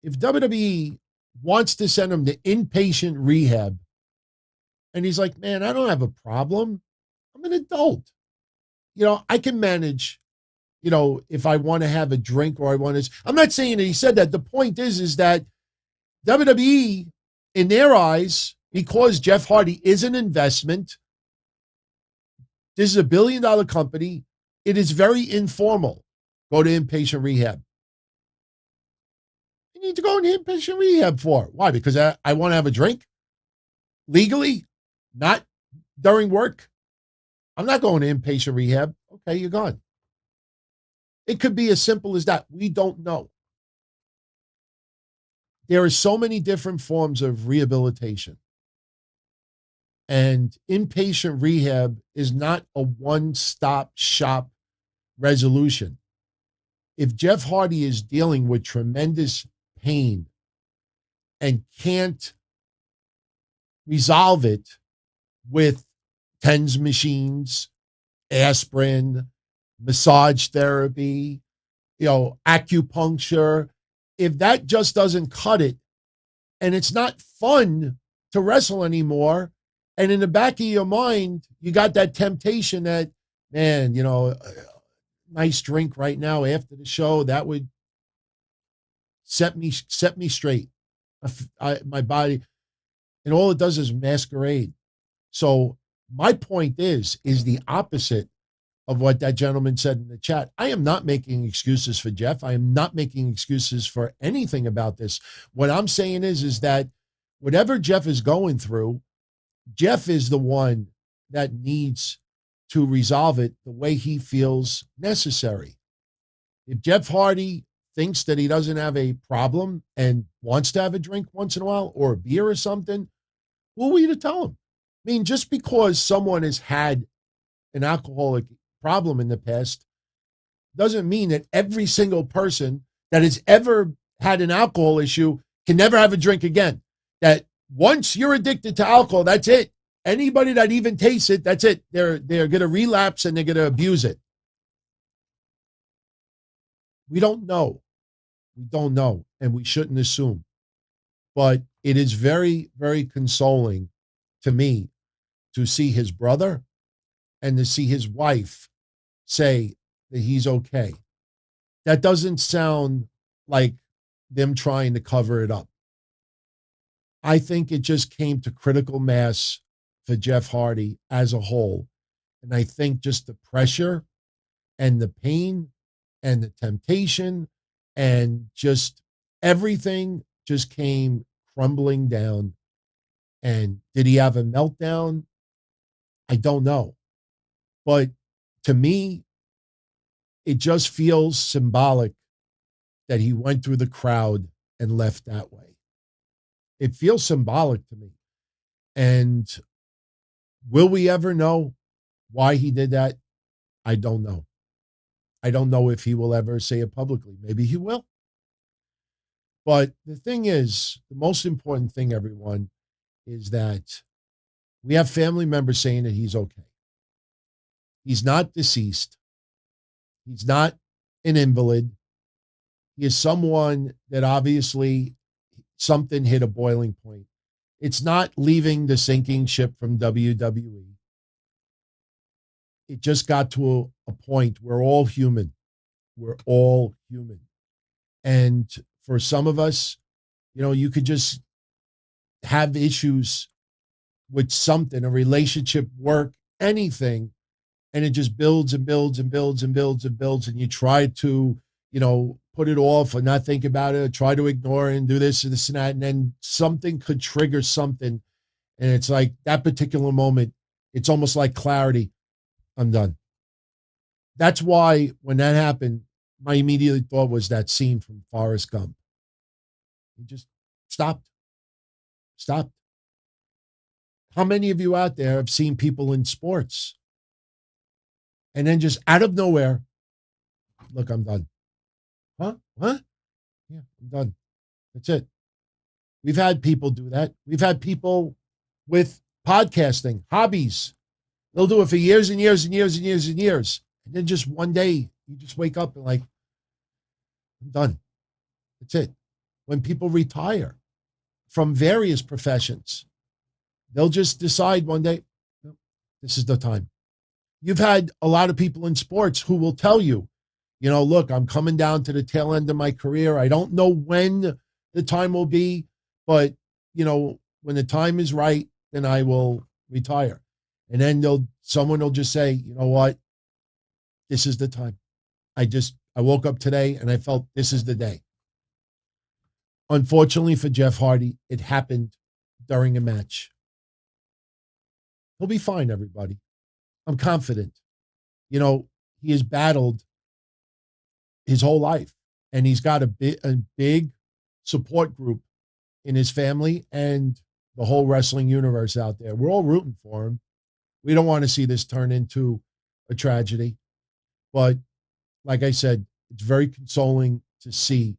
if WWE wants to send him to inpatient rehab and he's like, man, I don't have a problem. I'm an adult. I can manage, if I want to have a drink or I want to. I'm not saying that he said that. The point is that WWE, in their eyes, because Jeff Hardy is an investment, this is a $1 billion company, it is very informal. Go to inpatient rehab. You need to go into inpatient rehab for. Why? Because I want to have a drink? Legally? Not during work? I'm not going to inpatient rehab. Okay, you're gone. It could be as simple as that. We don't know. There are so many different forms of rehabilitation. And inpatient rehab is not a one-stop shop resolution. If Jeff Hardy is dealing with tremendous pain and can't resolve it with TENS machines, aspirin, massage therapy, acupuncture, if that just doesn't cut it, and it's not fun to wrestle anymore. And in the back of your mind, you got that temptation that, man, a nice drink right now after the show, that would set me straight. My body, and all it does is masquerade. So my point is the opposite of what that gentleman said in the chat. I am not making excuses for Jeff. I am not making excuses for anything about this. What I'm saying is that whatever Jeff is going through, Jeff is the one that needs to resolve it the way he feels necessary. If Jeff Hardy thinks that he doesn't have a problem and wants to have a drink once in a while or a beer or something, who are we to tell him? I mean, just because someone has had an alcoholic problem in the past doesn't mean that every single person that has ever had an alcohol issue can never have a drink again. That once you're addicted to alcohol, that's it. Anybody that even tastes it, that's it. They're going to relapse and they're going to abuse it. We don't know. We don't know, and we shouldn't assume. But it is very, very consoling to me to see his brother and to see his wife say that he's okay. That doesn't sound like them trying to cover it up. I think it just came to critical mass for Jeff Hardy as a whole. And I think just the pressure and the pain and the temptation and just everything just came crumbling down. And did he have a meltdown? I don't know. But to me, it just feels symbolic that he went through the crowd and left that way. It feels symbolic to me. And will we ever know why he did that? I don't know. I don't know if he will ever say it publicly. Maybe he will. But the thing is, the most important thing, everyone, is that we have family members saying that he's okay. He's not deceased. He's not an invalid. He is someone that obviously something hit a boiling point. It's not leaving the sinking ship from WWE. It just got to a point. We're all human. We're all human. And for some of us, you could just have issues with something, a relationship, work, anything, and it just builds and builds and builds and builds and builds, and you try to, put it off or not think about it, or try to ignore it and do this and this and that, and then something could trigger something, and it's like that particular moment, it's almost like clarity. I'm done. That's why when that happened, my immediate thought was that scene from Forrest Gump. He just stopped. How many of you out there have seen people in sports and then just out of nowhere, look, I'm done. Huh? What? Yeah, I'm done. That's it. We've had people do that. We've had people with podcasting, hobbies. They'll do it for years and years and years and years and years. And then just one day, you just wake up and like, I'm done. That's it. When people retire from various professions, they'll just decide one day, no, this is the time. You've had a lot of people in sports who will tell you, look, I'm coming down to the tail end of my career. I don't know when the time will be, but, when the time is right, then I will retire. And then someone will just say, you know what? This is the time. I woke up today and I felt this is the day. Unfortunately for Jeff Hardy, it happened during a match. He'll be fine, everybody. I'm confident. He has battled his whole life, and he's got a big support group in his family and the whole wrestling universe out there. We're all rooting for him. We don't want to see this turn into a tragedy. But like I said, it's very consoling to see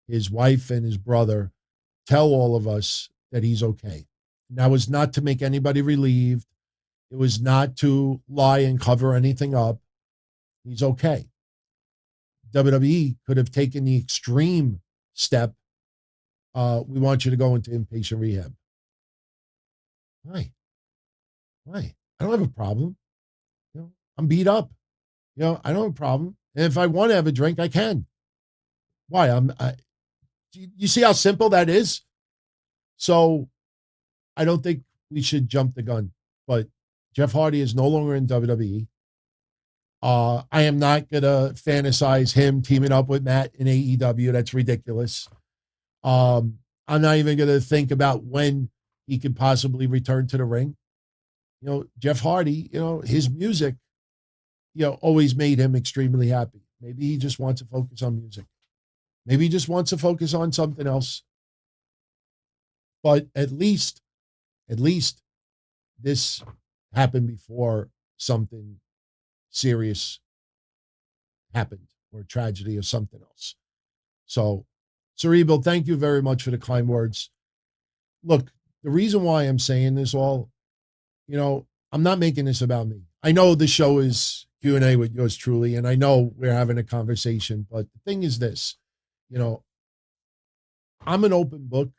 his wife and his brother tell all of us that he's okay. And that was not to make anybody relieved. It was not to lie and cover anything up. He's okay. WWE could have taken the extreme step. We want you to go into inpatient rehab. Why? Why? I don't have a problem. I'm beat up. I don't have a problem. And if I want to have a drink, I can. Why? You see how simple that is? So I don't think we should jump the gun. But Jeff Hardy is no longer in WWE. I am not going to fantasize him teaming up with Matt in AEW. That's ridiculous. I'm not even going to think about when he could possibly return to the ring. Jeff Hardy, his music, always made him extremely happy. Maybe he just wants to focus on music. Maybe he just wants to focus on something else. But at least this happened before something serious happened, or a tragedy or something else. So, Cerebral, thank you very much for the kind words. Look, the reason why I'm saying this all, I'm not making this about me. I know the show is Q&A with yours truly, and I know we're having a conversation, but the thing is this, I'm an open book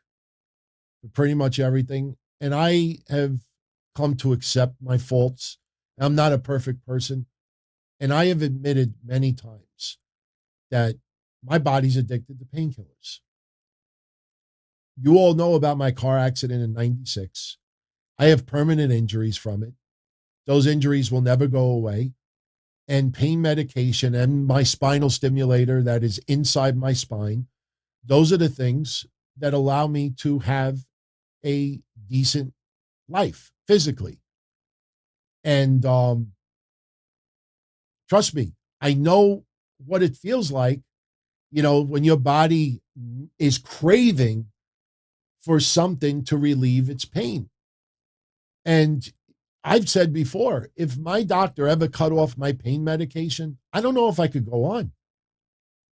for pretty much everything, and I have come to accept my faults. I'm not a perfect person, and I have admitted many times that my body's addicted to painkillers. You all know about my car accident in 96. I have permanent injuries from it. Those injuries will never go away. And pain medication and my spinal stimulator that is inside my spine, those are the things that allow me to have a decent life physically. And trust me, I know what it feels like, when your body is craving for something to relieve its pain. And I've said before, if my doctor ever cut off my pain medication, I don't know if I could go on.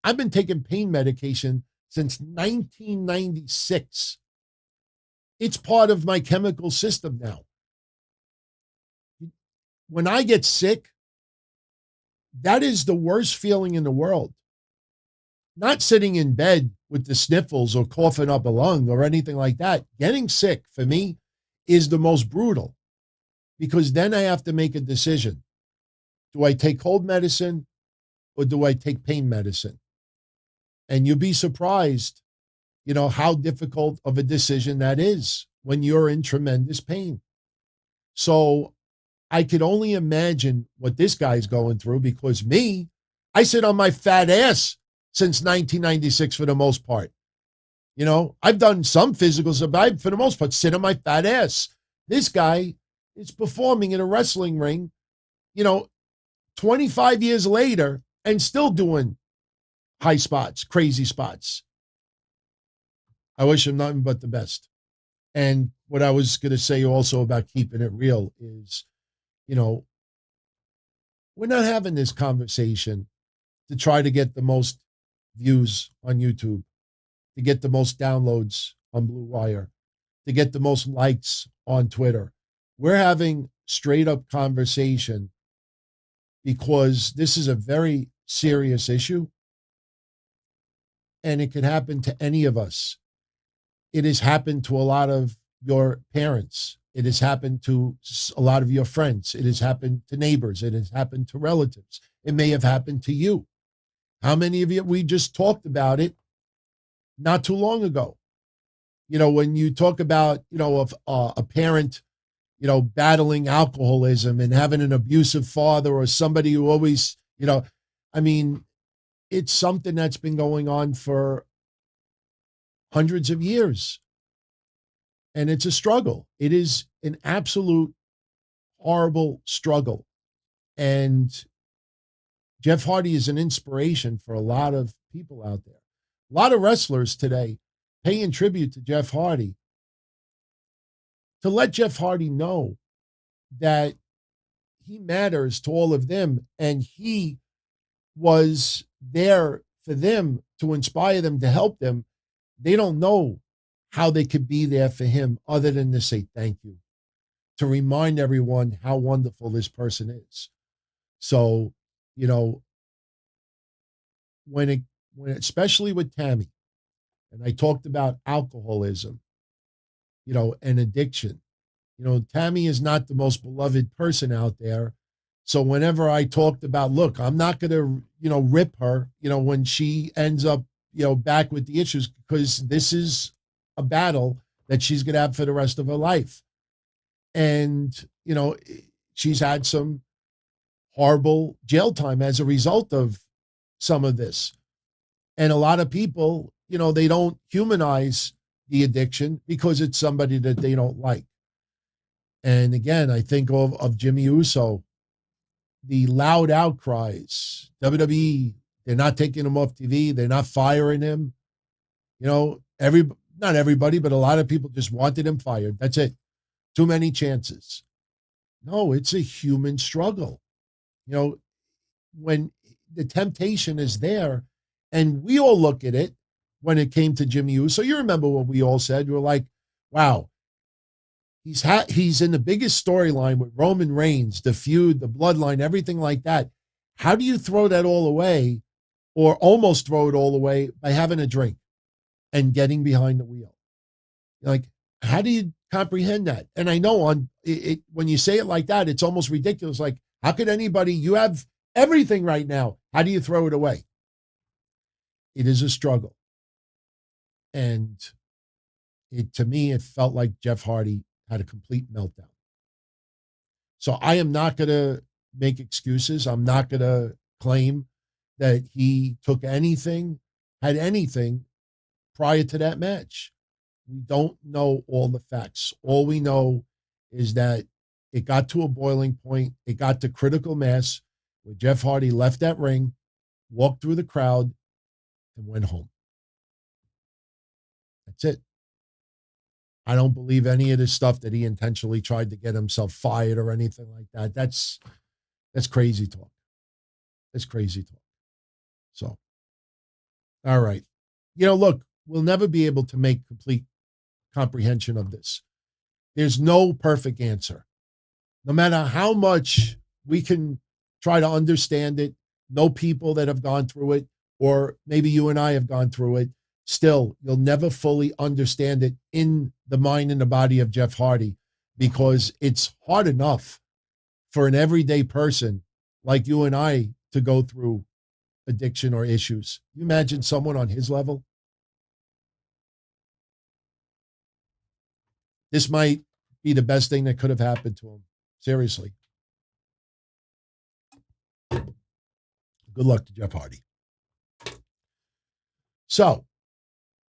I've been taking pain medication since 1996. It's part of my chemical system now. When I get sick, that is the worst feeling in the world. Not sitting in bed with the sniffles or coughing up a lung or anything like that. Getting sick for me is the most brutal, because then I have to make a decision. Do I take cold medicine or do I take pain medicine? And you'll be surprised, how difficult of a decision that is when you're in tremendous pain. So I could only imagine what this guy's going through, because I sit on my fat ass since 1996 for the most part. I've done some physicals, but I, for the most part, sit on my fat ass. This guy is performing in a wrestling ring, 25 years later, and still doing high spots, crazy spots. I wish him nothing but the best. And what I was going to say also about keeping it real is, we're not having this conversation to try to get the most views on YouTube, to get the most downloads on Blue Wire, to get the most likes on Twitter. We're having straight up conversation because this is a very serious issue, and it could happen to any of us. It has happened to a lot of your parents. It has happened to a lot of your friends. It has happened to neighbors. It has happened to relatives. It may have happened to you. How many of you, we just talked about it not too long ago. When you talk about, a parent, battling alcoholism and having an abusive father, or somebody who always, it's something that's been going on for hundreds of years. And it's a struggle. It is an absolute horrible struggle. And Jeff Hardy is an inspiration for a lot of people out there. A lot of wrestlers today paying tribute to Jeff Hardy, to let Jeff Hardy know that he matters to all of them, and he was there for them to inspire them, to help them. They don't know how they could be there for him other than to say thank you, to remind everyone how wonderful this person is. So, when especially with Tammy, and I talked about alcoholism, and addiction, Tammy is not the most beloved person out there. So whenever I talked about, look, I'm not going to, rip her, when she ends up, back with the issues, because this is a battle that she's going to have for the rest of her life. And, she's had some horrible jail time as a result of some of this. And a lot of people, they don't humanize the addiction because it's somebody that they don't like. And again, I think of Jimmy Uso, the loud outcries, WWE, they're not taking him off TV. They're not firing him. Not everybody, but a lot of people just wanted him fired. That's it. Too many chances. No, it's a human struggle. When the temptation is there, and we all look at it when it came to Jimmy Uso. You remember what we all said. You were like, wow, he's in the biggest storyline with Roman Reigns, the feud, the bloodline, everything like that. How do you throw that all away, or almost throw it all away, by having a drink and getting behind the wheel? Like, how do you comprehend that? And I know when you say it like that, it's almost ridiculous. Like, how could anybody, you have everything right now. How do you throw it away? It is a struggle. And to me, it felt like Jeff Hardy had a complete meltdown. So I am not going to make excuses. I'm not going to claim that he took anything, had anything prior to that match. We don't know all the facts. All we know is that it got to a boiling point. It got to critical mass where Jeff Hardy left that ring, walked through the crowd, and went home. That's it. I don't believe any of the stuff that he intentionally tried to get himself fired or anything like that. That's crazy talk. That's crazy talk. So, all right. Look, we'll never be able to make complete comprehension of this. There's no perfect answer. No matter how much we can try to understand it, know people that have gone through it, or maybe you and I have gone through it, still, you'll never fully understand it in the mind and the body of Jeff Hardy, because it's hard enough for an everyday person like you and I to go through addiction or issues. You imagine someone on his level? This might be the best thing that could have happened to him. Seriously. Good luck to Jeff Hardy. So,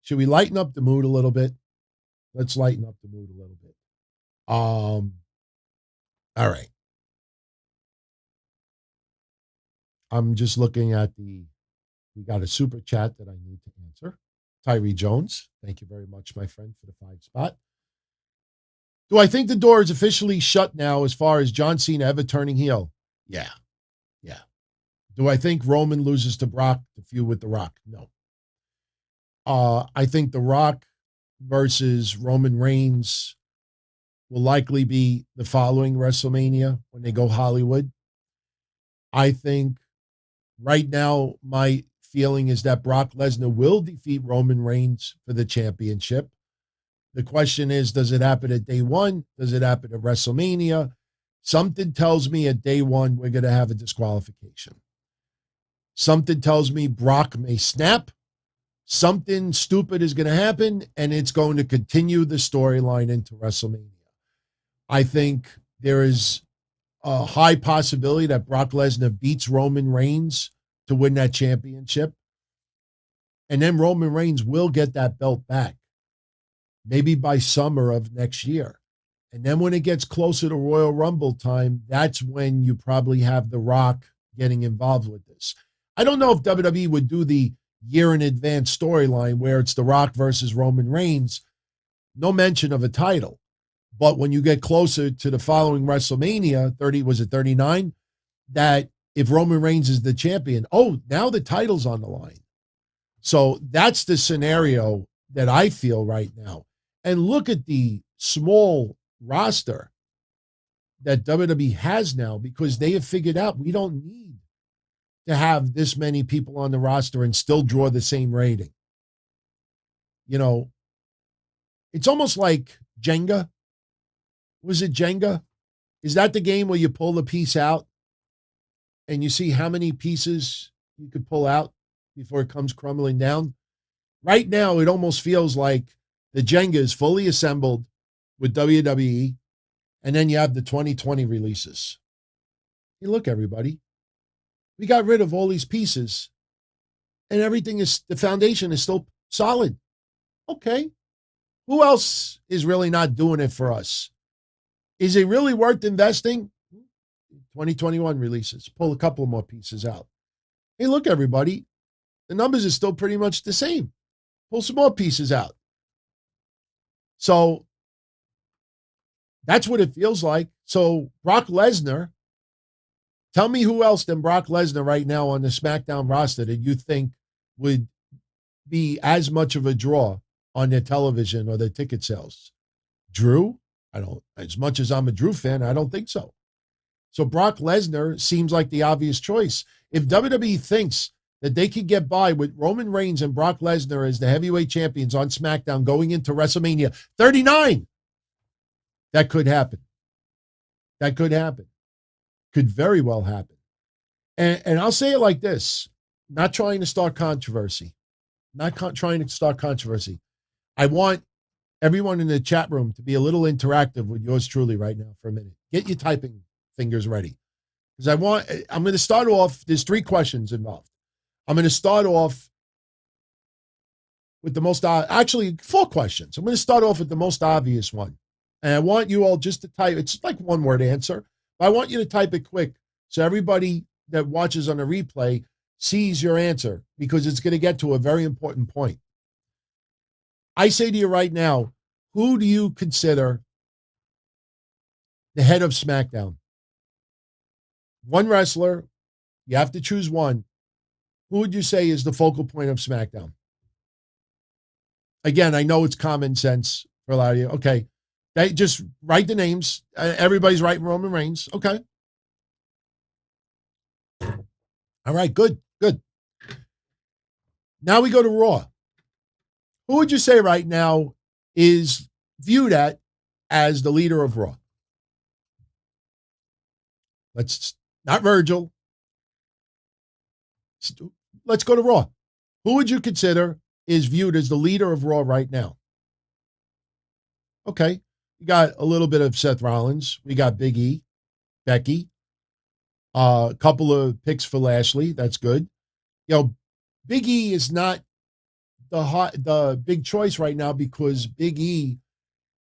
should we lighten up the mood a little bit? Let's lighten up the mood a little bit. All right. I'm just looking at we got a super chat that I need to answer. Tyree Jones, thank you very much, my friend, for the 5 spot. Do I think the door is officially shut now as far as John Cena ever turning heel? Yeah. Do I think Roman loses to Brock to feud with The Rock? No. I think The Rock versus Roman Reigns will likely be the following WrestleMania when they go Hollywood. I think right now my feeling is that Brock Lesnar will defeat Roman Reigns for the championship. The question is, does it happen at day one? Does it happen at WrestleMania? Something tells me at day one we're going to have a disqualification. Something tells me Brock may snap. Something stupid is going to happen, and it's going to continue the storyline into WrestleMania. I think there is a high possibility that Brock Lesnar beats Roman Reigns to win that championship. And then Roman Reigns will get that belt back, maybe by summer of next year. And then when it gets closer to Royal Rumble time, that's when you probably have The Rock getting involved with this. I don't know if WWE would do the year in advance storyline where it's The Rock versus Roman Reigns, no mention of a title. But when you get closer to the following WrestleMania, 39, that if Roman Reigns is the champion, now the title's on the line. So that's the scenario that I feel right now. And look at the small roster that WWE has now, because they have figured out we don't need to have this many people on the roster and still draw the same rating. It's almost like Jenga. Was it Jenga? Is that the game where you pull the piece out and you see how many pieces you could pull out before it comes crumbling down? Right now, it almost feels like the Jenga is fully assembled with WWE, and then you have the 2020 releases. Hey, look, everybody. We got rid of all these pieces, and everything is, the foundation is still solid. Okay. Who else is really not doing it for us? Is it really worth investing? 2021 releases. Pull a couple more pieces out. Hey, look, everybody. The numbers are still pretty much the same. Pull some more pieces out. So that's what it feels like. So Brock Lesnar, tell me who else than Brock Lesnar right now on the Smackdown roster that you think would be as much of a draw on their television or their ticket sales? Drew? I don't, as much as I'm a Drew fan, I don't think so. So Brock Lesnar seems like the obvious choice. If WWE thinks that they could get by with Roman Reigns and Brock Lesnar as the heavyweight champions on SmackDown going into WrestleMania 39, that could happen. That could happen. Could very well happen. And I'll say it like this, not trying to start controversy. Trying to start controversy. I want everyone in the chat room to be a little interactive with yours truly right now for a minute. Get your typing fingers ready. Because I'm going to start off, there's 3 questions involved. I'm going to start off with the most, actually 4 questions. I'm going to start off with the most obvious one. And I want you all just to type, it's like one word answer, but I want you to type it quick so everybody that watches on a replay sees your answer, because it's going to get to a very important point. I say to you right now, who do you consider the head of SmackDown? One wrestler, you have to choose one. Who would you say is the focal point of SmackDown? Again, I know it's common sense for a lot of you. Okay, they just write the names. Everybody's writing Roman Reigns. Okay. All right, good. Now we go to Raw. Who would you say right now is viewed as the leader of Raw? Not Virgil. Let's go to Raw. Who would you consider is viewed as the leader of Raw right now? Okay. We got a little bit of Seth Rollins. We got Big E, Becky. A couple of picks for Lashley. That's good. Big E is not the big choice right now because Big E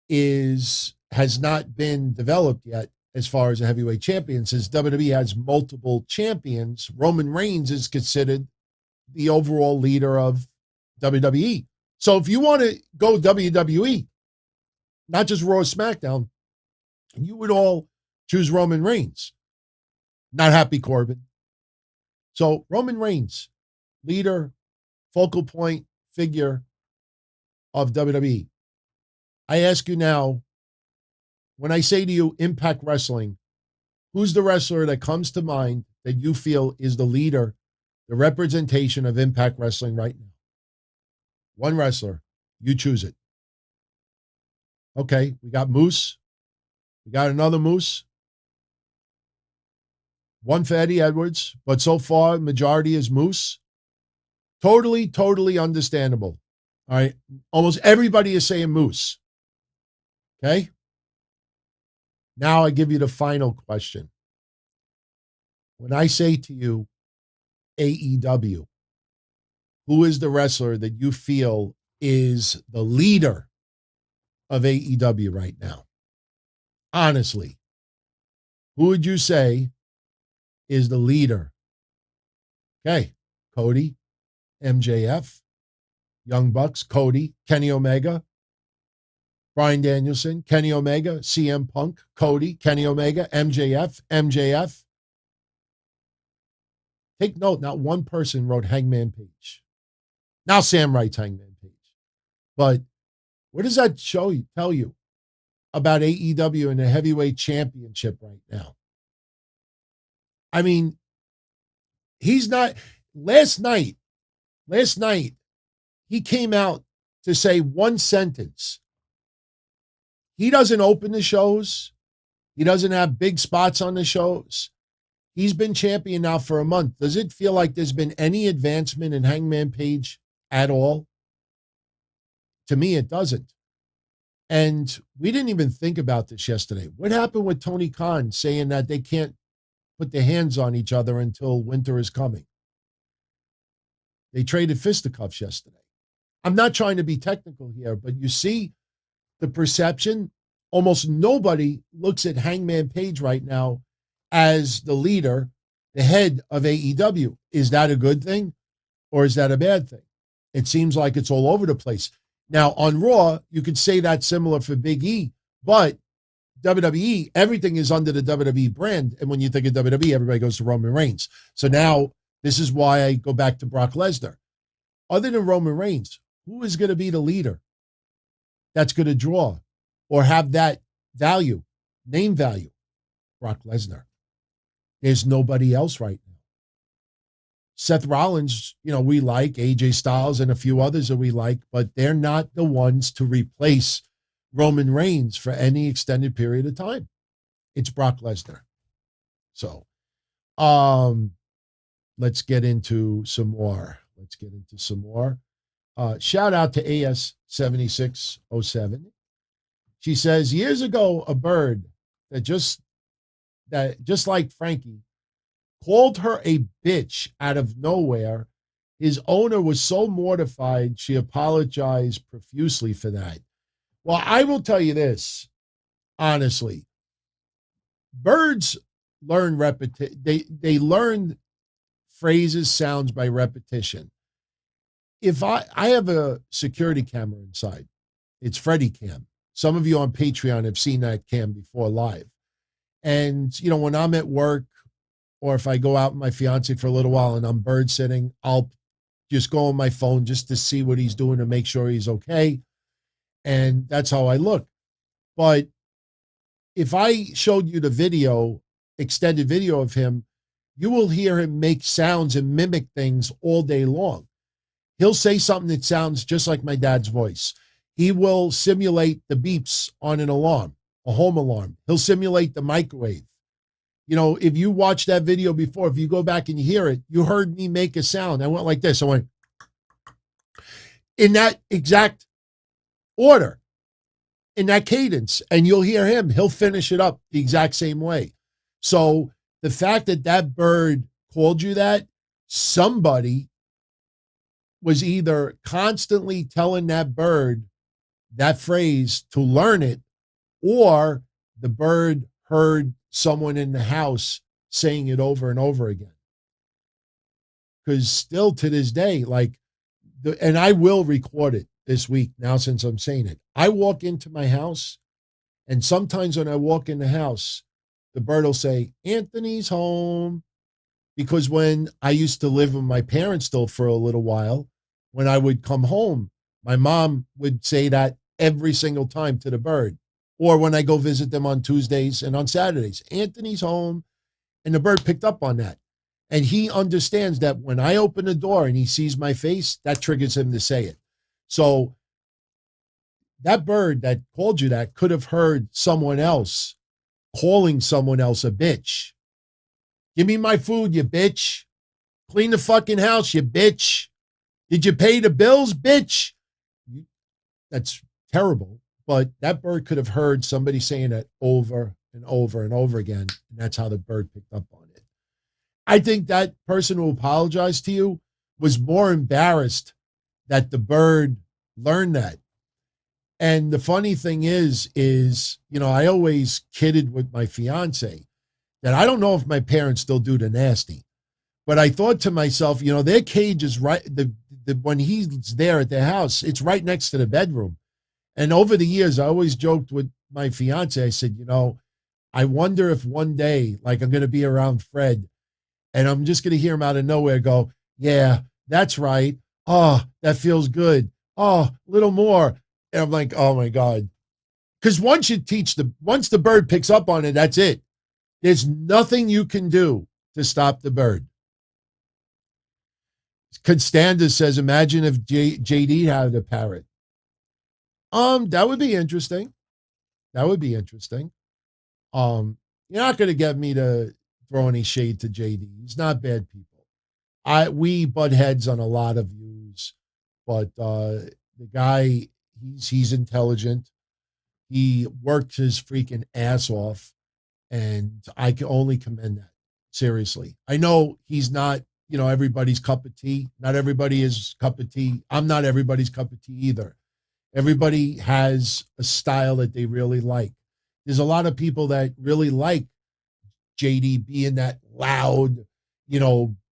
has not been developed yet as far as a heavyweight champion. Since WWE has multiple champions, Roman Reigns is considered the overall leader of WWE. So if you want to go WWE, not just Raw or SmackDown, you would all choose Roman Reigns. Not Happy Corbin. So Roman Reigns, leader, focal point, figure of WWE. I ask you now, when I say to you Impact Wrestling, who's the wrestler that comes to mind that you feel is the leader, the representation of Impact Wrestling right now? One wrestler, you choose it. Okay, we got Moose. We got another Moose. One for Eddie Edwards, but so far, majority is Moose. Totally understandable. All right, almost everybody is saying Moose. Okay? Now I give you the final question. When I say to you AEW, who is the wrestler that you feel is the leader of AEW right now? Honestly, who would you say is the leader? Okay, Cody, MJF, Young Bucks, Cody, Kenny Omega, Bryan Danielson, Kenny Omega, CM Punk, Cody, Kenny Omega, MJF. Take note, not one person wrote Hangman Page. Now Sam writes Hangman Page. But what does that tell you about AEW and the heavyweight championship right now? I mean, he's not, last night, he came out to say one sentence. He doesn't open the shows. He doesn't have big spots on the shows. He's been champion now for a month. Does it feel like there's been any advancement in Hangman Page at all? To me, it doesn't. And we didn't even think about this yesterday. What happened with Tony Khan saying that they can't put their hands on each other until winter is coming? They traded fisticuffs yesterday. I'm not trying to be technical here, but you see the perception. Almost nobody looks at Hangman Page right now as the leader, the head of AEW. Is that a good thing or is that a bad thing? It seems like it's all over the place. Now, on Raw, you could say that's similar for Big E, but WWE, everything is under the WWE brand. And when you think of WWE, everybody goes to Roman Reigns. So now this is why I go back to Brock Lesnar. Other than Roman Reigns, who is going to be the leader that's going to draw or have that value, name value? Brock Lesnar. There's nobody else right now. Seth Rollins, we like, AJ Styles and a few others that we like, but they're not the ones to replace Roman Reigns for any extended period of time. It's Brock Lesnar. So, let's get into some more. Shout out to AS7607. She says, years ago, a bird that just like Frankie, called her a bitch out of nowhere. His owner was so mortified, she apologized profusely for that. Well, I will tell you this, honestly. Birds learn they learn phrases, sounds by repetition. If I have a security camera inside, it's Freddy Cam. Some of you on Patreon have seen that cam before live. And, when I'm at work, or if I go out with my fiance for a little while and I'm bird sitting, I'll just go on my phone just to see what he's doing to make sure he's okay. And that's how I look. But if I showed you the video, extended video of him, you will hear him make sounds and mimic things all day long. He'll say something that sounds just like my dad's voice. He will simulate the beeps on an alarm, a home alarm. He'll simulate the microwave. If you watch that video before, if you go back and you hear it, you heard me make a sound. I went like this. I went in that exact order, in that cadence, and you'll hear him. He'll finish it up the exact same way. So the fact that that bird called you that, somebody was either constantly telling that bird that phrase to learn it, or the bird heard someone in the house saying it over and over again. Because still to this day, and I will record it this week now since I'm saying it. I walk into my house, and sometimes when I walk in the house, the bird will say, Anthony's home. Because when I used to live with my parents still for a little while, when I would come home, my mom would say that every single time to the bird. Or when I go visit them on Tuesdays and on Saturdays, Anthony's home. And the bird picked up on that. And he understands that when I open the door and he sees my face, that triggers him to say it. So that bird that called you that could have heard someone else calling someone else a bitch. Give me my food, you bitch. Clean the fucking house, you bitch. Did you pay the bills, bitch? That's terrible. But that bird could have heard somebody saying that over and over and over again. And that's how the bird picked up on it. I think that person who apologized to you was more embarrassed that the bird learned that. And the funny thing is, I always kidded with my fiance that I don't know if my parents still do the nasty, but I thought to myself, their cage is right. When he's there at their house, it's right next to the bedroom. And over the years, I always joked with my fiance. I said, I wonder if one day, I'm going to be around Fred and I'm just going to hear him out of nowhere go, yeah, that's right. Oh, that feels good. Oh, a little more. And I'm like, oh my God. Because once the bird picks up on it, that's it. There's nothing you can do to stop the bird. Constanda says, imagine if JD had a parrot. That would be interesting. That would be interesting. You're not going to get me to throw any shade to JD. He's not bad people. We butt heads on a lot of views, but the guy, he's intelligent. He worked his freaking ass off, and I can only commend that. Seriously. I know he's not, everybody's cup of tea. Not everybody is cup of tea. I'm not everybody's cup of tea either. Everybody has a style that they really like. There's a lot of people that really like JD being that loud,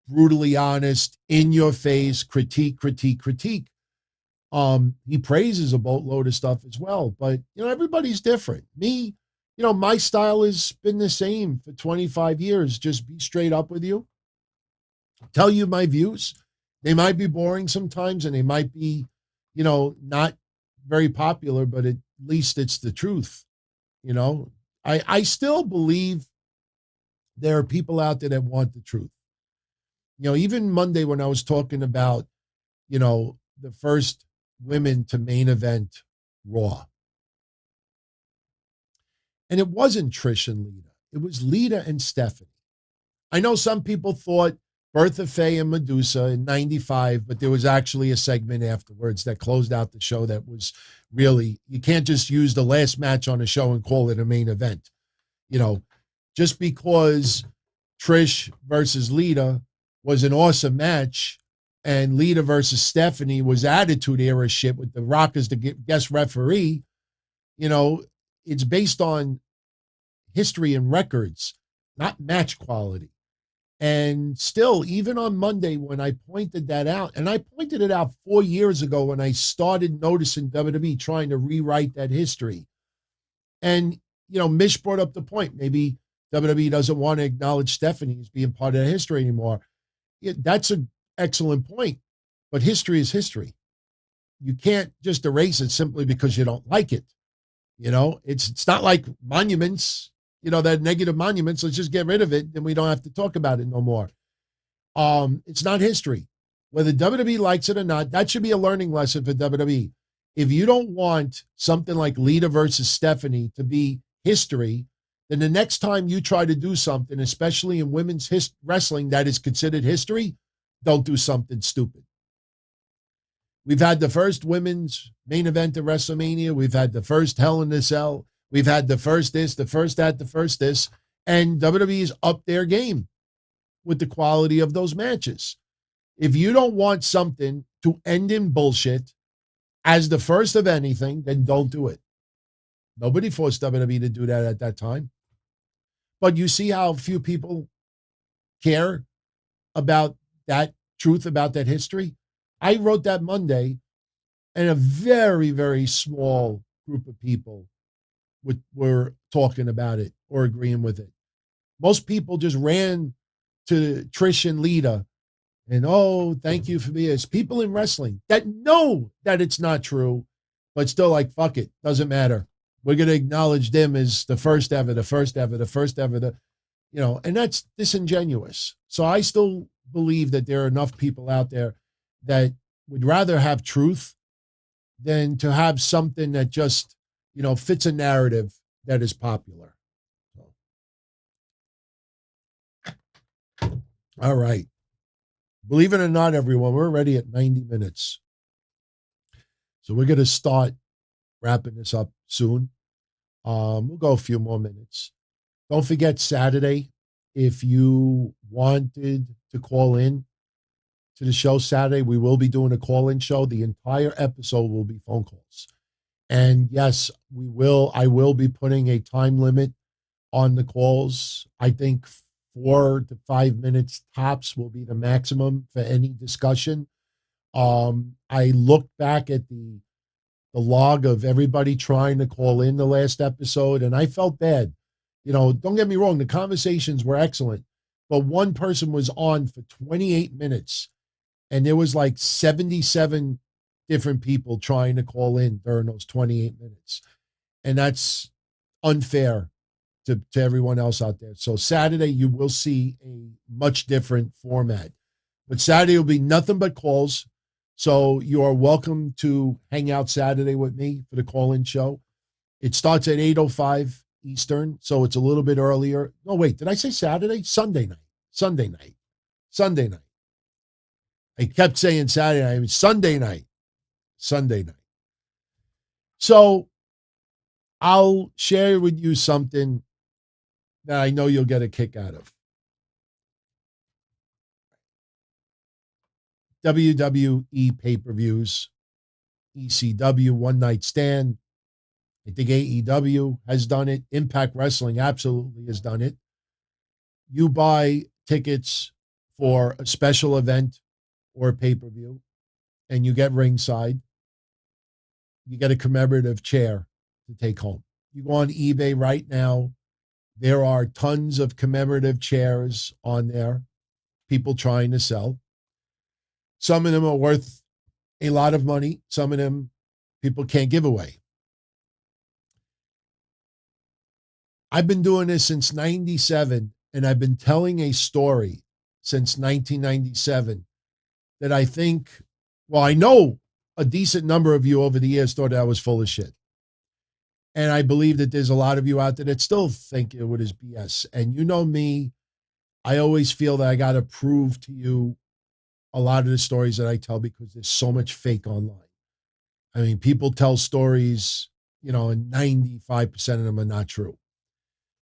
brutally honest, in your face, critique. He praises a boatload of stuff as well, but everybody's different. Me, my style has been the same for 25 years. Just be straight up with you. Tell you my views. They might be boring sometimes, and they might be, not very popular, but at least it's the truth. I still believe there are people out there that want the truth. Even Monday when I was talking about, the first women to main event Raw. And it wasn't Trish and Lita. It was Lita and Stephanie. I know some people thought Bertha Faye and Medusa in 95, but there was actually a segment afterwards that closed out the show that was really, you can't just use the last match on a show and call it a main event. Just because Trish versus Lita was an awesome match and Lita versus Stephanie was Attitude Era shit with The Rock as the guest referee, it's based on history and records, not match quality. And still, even on Monday, when I pointed that out, and I pointed it out 4 years ago when I started noticing WWE trying to rewrite that history. And, Mish brought up the point. Maybe WWE doesn't want to acknowledge Stephanie as being part of the history anymore. That's an excellent point. But history is history. You can't just erase it simply because you don't like it. It's not like monuments. That negative monuments, let's just get rid of it, and we don't have to talk about it no more. It's not history. Whether WWE likes it or not, that should be a learning lesson for WWE. If you don't want something like Lita versus Stephanie to be history, then the next time you try to do something, especially in women's wrestling that is considered history, don't do something stupid. We've had the first women's main event of WrestleMania. We've had the first Hell in a Cell. We've had the first this, the first that, the first this, and WWE's up their game with the quality of those matches. If you don't want something to end in bullshit as the first of anything, then don't do it. Nobody forced WWE to do that at that time. But you see how few people care about that truth, about that history? I wrote that Monday, and a very, very small group of people were talking about it or agreeing with it. Most people just ran to Trish and Lita and, thank you for this. People in wrestling that know that it's not true, but still like, fuck it, doesn't matter. We're going to acknowledge them as the first ever, and that's disingenuous. So I still believe that there are enough people out there that would rather have truth than to have something that just fits a narrative that is popular. All right. Believe it or not, everyone, we're already at 90 minutes. So we're going to start wrapping this up soon. We'll go a few more minutes. Don't forget Saturday, if you wanted to call in to the show Saturday, we will be doing a call-in show. The entire episode will be phone calls. And yes, I will be putting a time limit on the calls. I think 4 to 5 minutes tops will be the maximum for any discussion. I looked back at the log of everybody trying to call in the last episode, and I felt bad. Don't get me wrong, the conversations were excellent, but one person was on for 28 minutes, and there was like 77 different people trying to call in during those 28 minutes. And that's unfair to everyone else out there. So Saturday, you will see a much different format. But Saturday will be nothing but calls. So you are welcome to hang out Saturday with me for the call-in show. It starts at 8:05 Eastern, so it's a little bit earlier. No, wait, did I say Saturday? Sunday night. Sunday night. Sunday night. I kept saying Saturday night. I mean, Sunday night. Sunday night. So I'll share with you something that I know you'll get a kick out of. WWE pay-per-views, ECW, One Night Stand. I think AEW has done it. Impact Wrestling absolutely has done it. You buy tickets for a special event or a pay-per-view, and you get ringside. You get a commemorative chair to take home. You go on eBay right now. There are tons of commemorative chairs on there, people trying to sell. Some of them are worth a lot of money. Some of them people can't give away. I've been doing this since 97, and I've been telling a story since 1997 that I think, well, I know a decent number of you over the years thought I was full of shit. And I believe that there's a lot of you out there that still think it was BS. And you know me, I always feel that I got to prove to you a lot of the stories that I tell because there's so much fake online. I mean, people tell stories, and 95% of them are not true.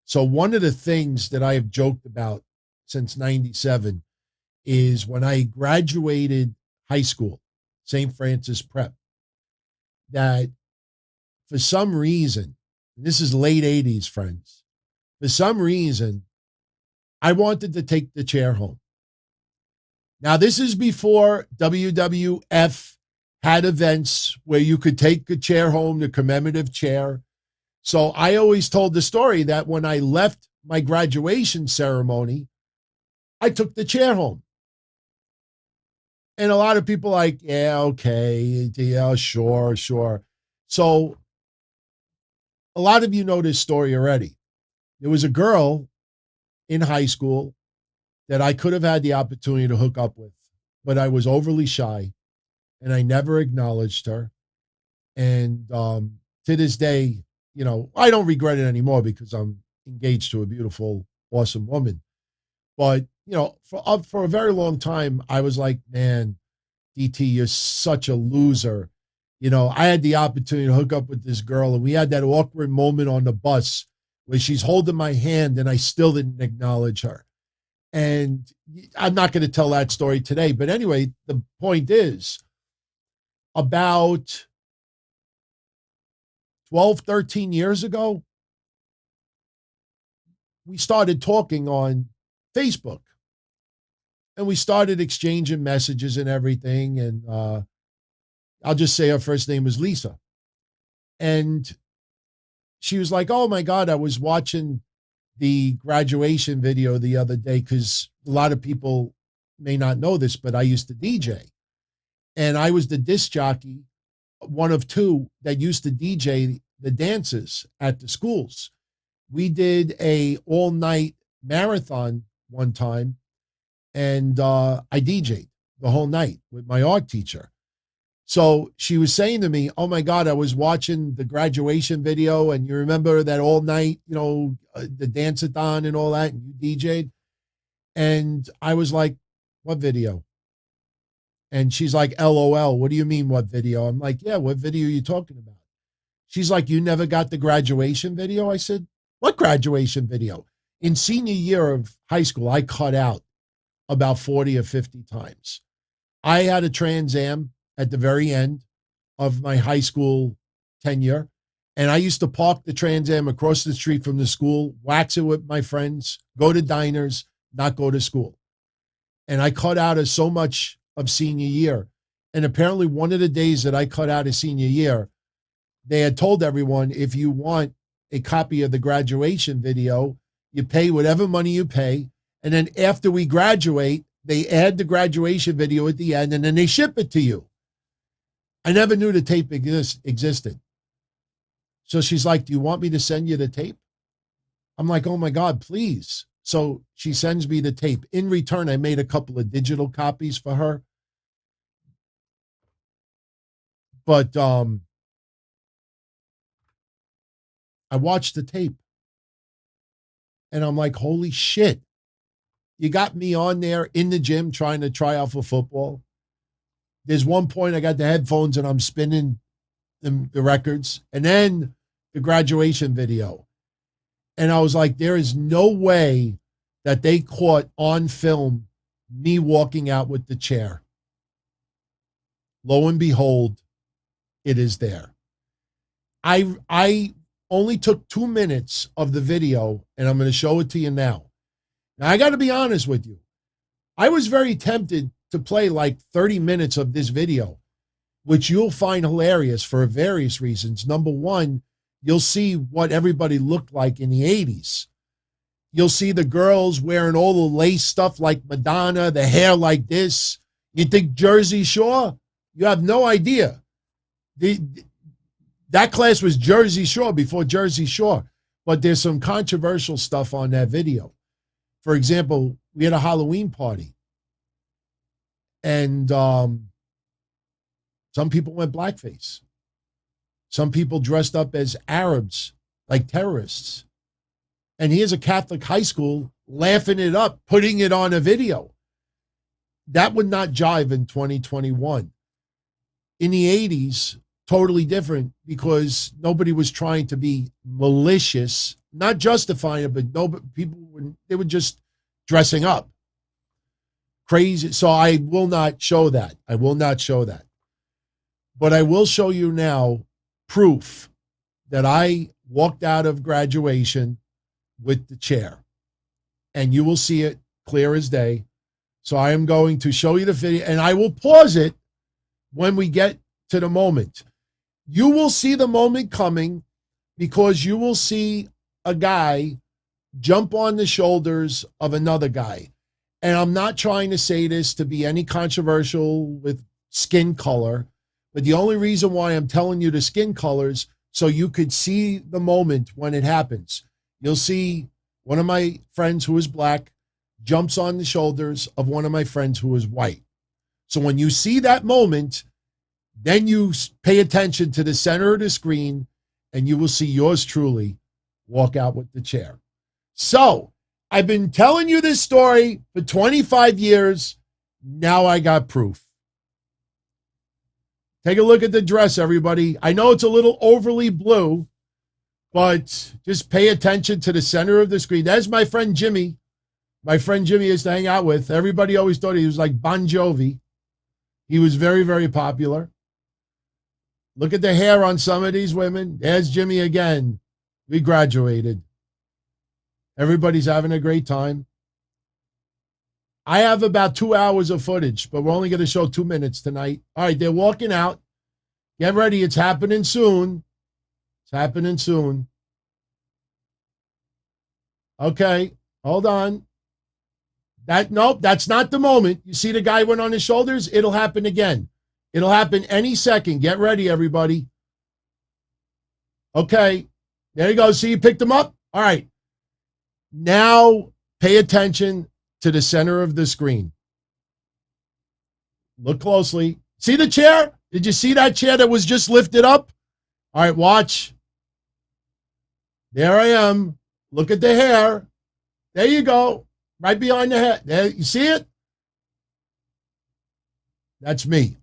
So one of the things that I have joked about since 97 is when I graduated high school, St. Francis Prep, that for some reason, and this is late 80s, friends, for some reason, I wanted to take the chair home. Now, this is before WWF had events where you could take a chair home, the commemorative chair. So I always told the story that when I left my graduation ceremony, I took the chair home. And a lot of people like, yeah, okay, yeah, sure. So a lot of you know this story already. There was a girl in high school that I could have had the opportunity to hook up with, but I was overly shy and I never acknowledged her. And to this day, I don't regret it anymore because I'm engaged to a beautiful, awesome woman. But, for a very long time, I was like, man, DT, you're such a loser. I had the opportunity to hook up with this girl, and we had that awkward moment on the bus where she's holding my hand, and I still didn't acknowledge her. And I'm not going to tell that story today. But anyway, the point is, about 12, 13 years ago, we started talking on Facebook. And we started exchanging messages and everything. And I'll just say her first name was Lisa. And she was like, oh, my God, I was watching the graduation video the other day because a lot of people may not know this, but I used to DJ. And I was the disc jockey, one of two that used to DJ the dances at the schools. We did a all-night marathon one time, and I DJ'd the whole night with my art teacher. So she was saying to me, oh, my God, I was watching the graduation video, and you remember that all night, the dance-a-thon and all that, and you DJ'd? And I was like, what video? And she's like, LOL, what do you mean, what video? I'm like, yeah, what video are you talking about? She's like, you never got the graduation video? I said, what graduation video? In senior year of high school, I cut out about 40 or 50 times. I had a Trans Am at the very end of my high school tenure, and I used to park the Trans Am across the street from the school, wax it with my friends, go to diners, not go to school. And I cut out of so much of senior year. And apparently one of the days that I cut out of senior year, they had told everyone, if you want a copy of the graduation video, you pay whatever money you pay. And then after we graduate, they add the graduation video at the end, and then they ship it to you. I never knew the tape existed. So she's like, do you want me to send you the tape? I'm like, oh, my God, please. So she sends me the tape. In return, I made a couple of digital copies for her. But I watched the tape. And I'm like, holy shit. You got me on there in the gym trying to try out for football. There's one point I got the headphones and I'm spinning the records. And then the graduation video. And I was like, there is no way that they caught on film me walking out with the chair. Lo and behold, it is there. I only took 2 minutes of the video, and I'm going to show it to you now. Now, I got to be honest with you. I was very tempted to play like 30 minutes of this video, which you'll find hilarious for various reasons. Number one, you'll see what everybody looked like in the 80s. You'll see the girls wearing all the lace stuff like Madonna, the hair like this. You think Jersey Shore? You have no idea. That class was Jersey Shore before Jersey Shore. But there's some controversial stuff on that video. For example, we had a Halloween party. And some people went blackface. Some people dressed up as Arabs, like terrorists. And here's a Catholic high school laughing it up, putting it on a video. That would not jive in 2021. In the 80s, totally different because nobody was trying to be malicious, not justifying it, but they were just dressing up. Crazy. So I will not show that. I will not show that. But I will show you now proof that I walked out of graduation with the chair. And you will see it clear as day. So I am going to show you the video, and I will pause it when we get to the moment. You will see the moment coming because you will see a guy jump on the shoulders of another guy. And I'm not trying to say this to be any controversial with skin color, but the only reason why I'm telling you the skin colors so you could see the moment when it happens. You'll see one of my friends who is black jumps on the shoulders of one of my friends who is white. So when you see that moment, then you pay attention to the center of the screen and you will see yours truly walk out with the chair. So I've been telling you this story for 25 years. Now I got proof. Take a look at the dress, everybody. I know it's a little overly blue, but just pay attention to the center of the screen. That's my friend Jimmy. My friend Jimmy used to hang out with. Everybody always thought he was like Bon Jovi. He was very, very popular. Look at the hair on some of these women. There's Jimmy again. We graduated. Everybody's having a great time. I have about 2 hours of footage, but we're only going to show 2 minutes tonight. All right, they're walking out. Get ready. It's happening soon. It's happening soon. Okay, hold on. Nope, that's not the moment. You see the guy went on his shoulders? It'll happen again. It'll happen any second. Get ready, everybody. Okay, there you go. See, you picked him up? All right. Now pay attention to the center of the screen. Look closely. See the chair? Did you see that chair that was just lifted up? All right, watch. There I am. Look at the hair. There you go. Right behind the head. There, you see it? That's me.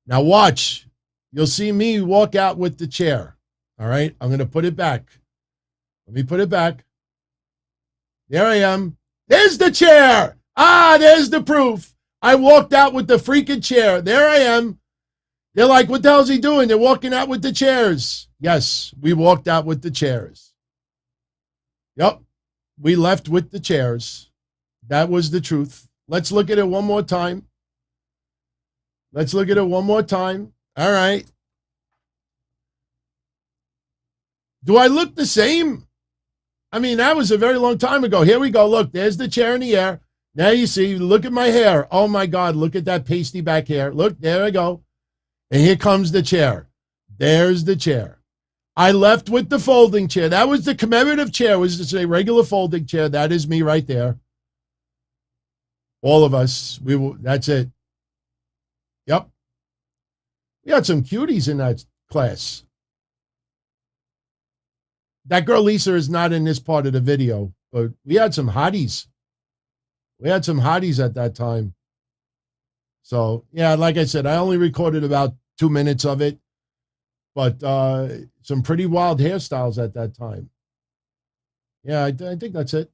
Now watch. You'll see me walk out with the chair. All right, I'm going to put it back. Let me put it back. There I am. There's the chair. There's the proof. I walked out with the freaking chair. There I am. They're like, what the hell is he doing? They're walking out with the chairs. Yes, we walked out with the chairs. Yep, we left with the chairs. That was the truth. Let's look at it one more time. Let's look at it one more time. All right. Do I look the same? I mean, that was a very long time ago. Here we go. Look, there's the chair in the air. Now you see, look at my hair. Oh, my God, look at that pasty back hair. Look, there I go. And here comes the chair. There's the chair. I left with the folding chair. That was the commemorative chair. Was just a regular folding chair. That is me right there. All of us. That's it. Yep. We had some cuties in that class. That girl Lisa is not in this part of the video, but we had some hotties. We had some hotties at that time. So, yeah, like I said, I only recorded about 2 minutes of it, but some pretty wild hairstyles at that time. Yeah, I think that's it.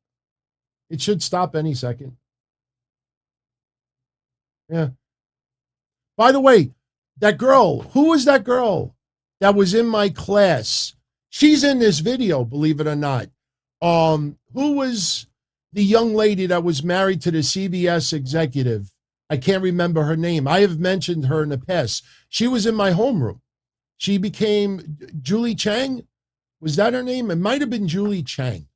It should stop any second. Yeah. By the way, that girl, who was that girl that was in my class? She's in this video, believe it or not. Who was the young lady that was married to the CBS executive? I can't remember her name. I have mentioned her in the past. She was in my homeroom. She became Julie Chang. Was that her name? It might have been Julie Chang.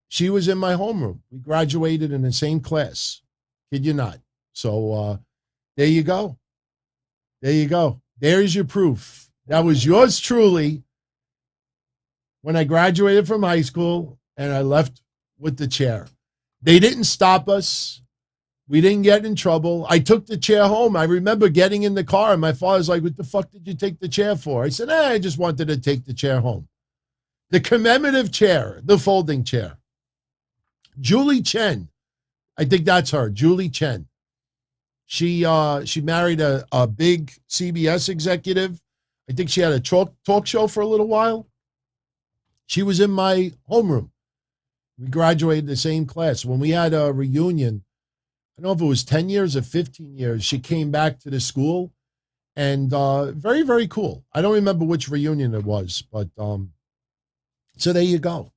She was in my homeroom. We graduated in the same class. Kid you not. So there you go. There you go. There's your proof. That was yours truly when I graduated from high school and I left with the chair. They didn't stop us. We didn't get in trouble. I took the chair home. I remember getting in the car and my father's like, what the fuck did you take the chair for? I said, I just wanted to take the chair home. The commemorative chair, the folding chair. Julie Chen. I think that's her, Julie Chen. She married a big CBS executive. I think she had a talk show for a little while. She was in my homeroom. We graduated the same class. When we had a reunion, I don't know if it was 10 years or 15 years, she came back to the school, and very, very cool. I don't remember which reunion it was, but so there you go.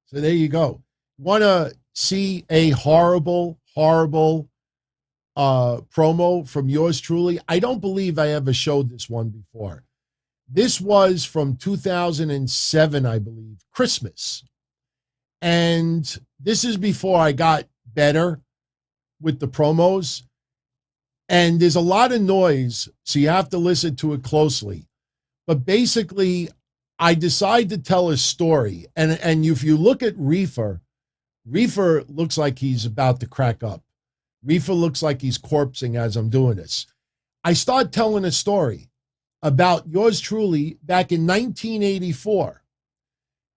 So there you go. Want to see a horrible promo from yours truly? I don't believe I ever showed this one before. This was from 2007, I believe, Christmas. And this is before I got better with the promos. And there's a lot of noise, so you have to listen to it closely. But basically, I decide to tell a story. And if you look at Reefer looks like he's about to crack up. Reefer looks like he's corpsing as I'm doing this. I start telling a story about yours truly back in 1984.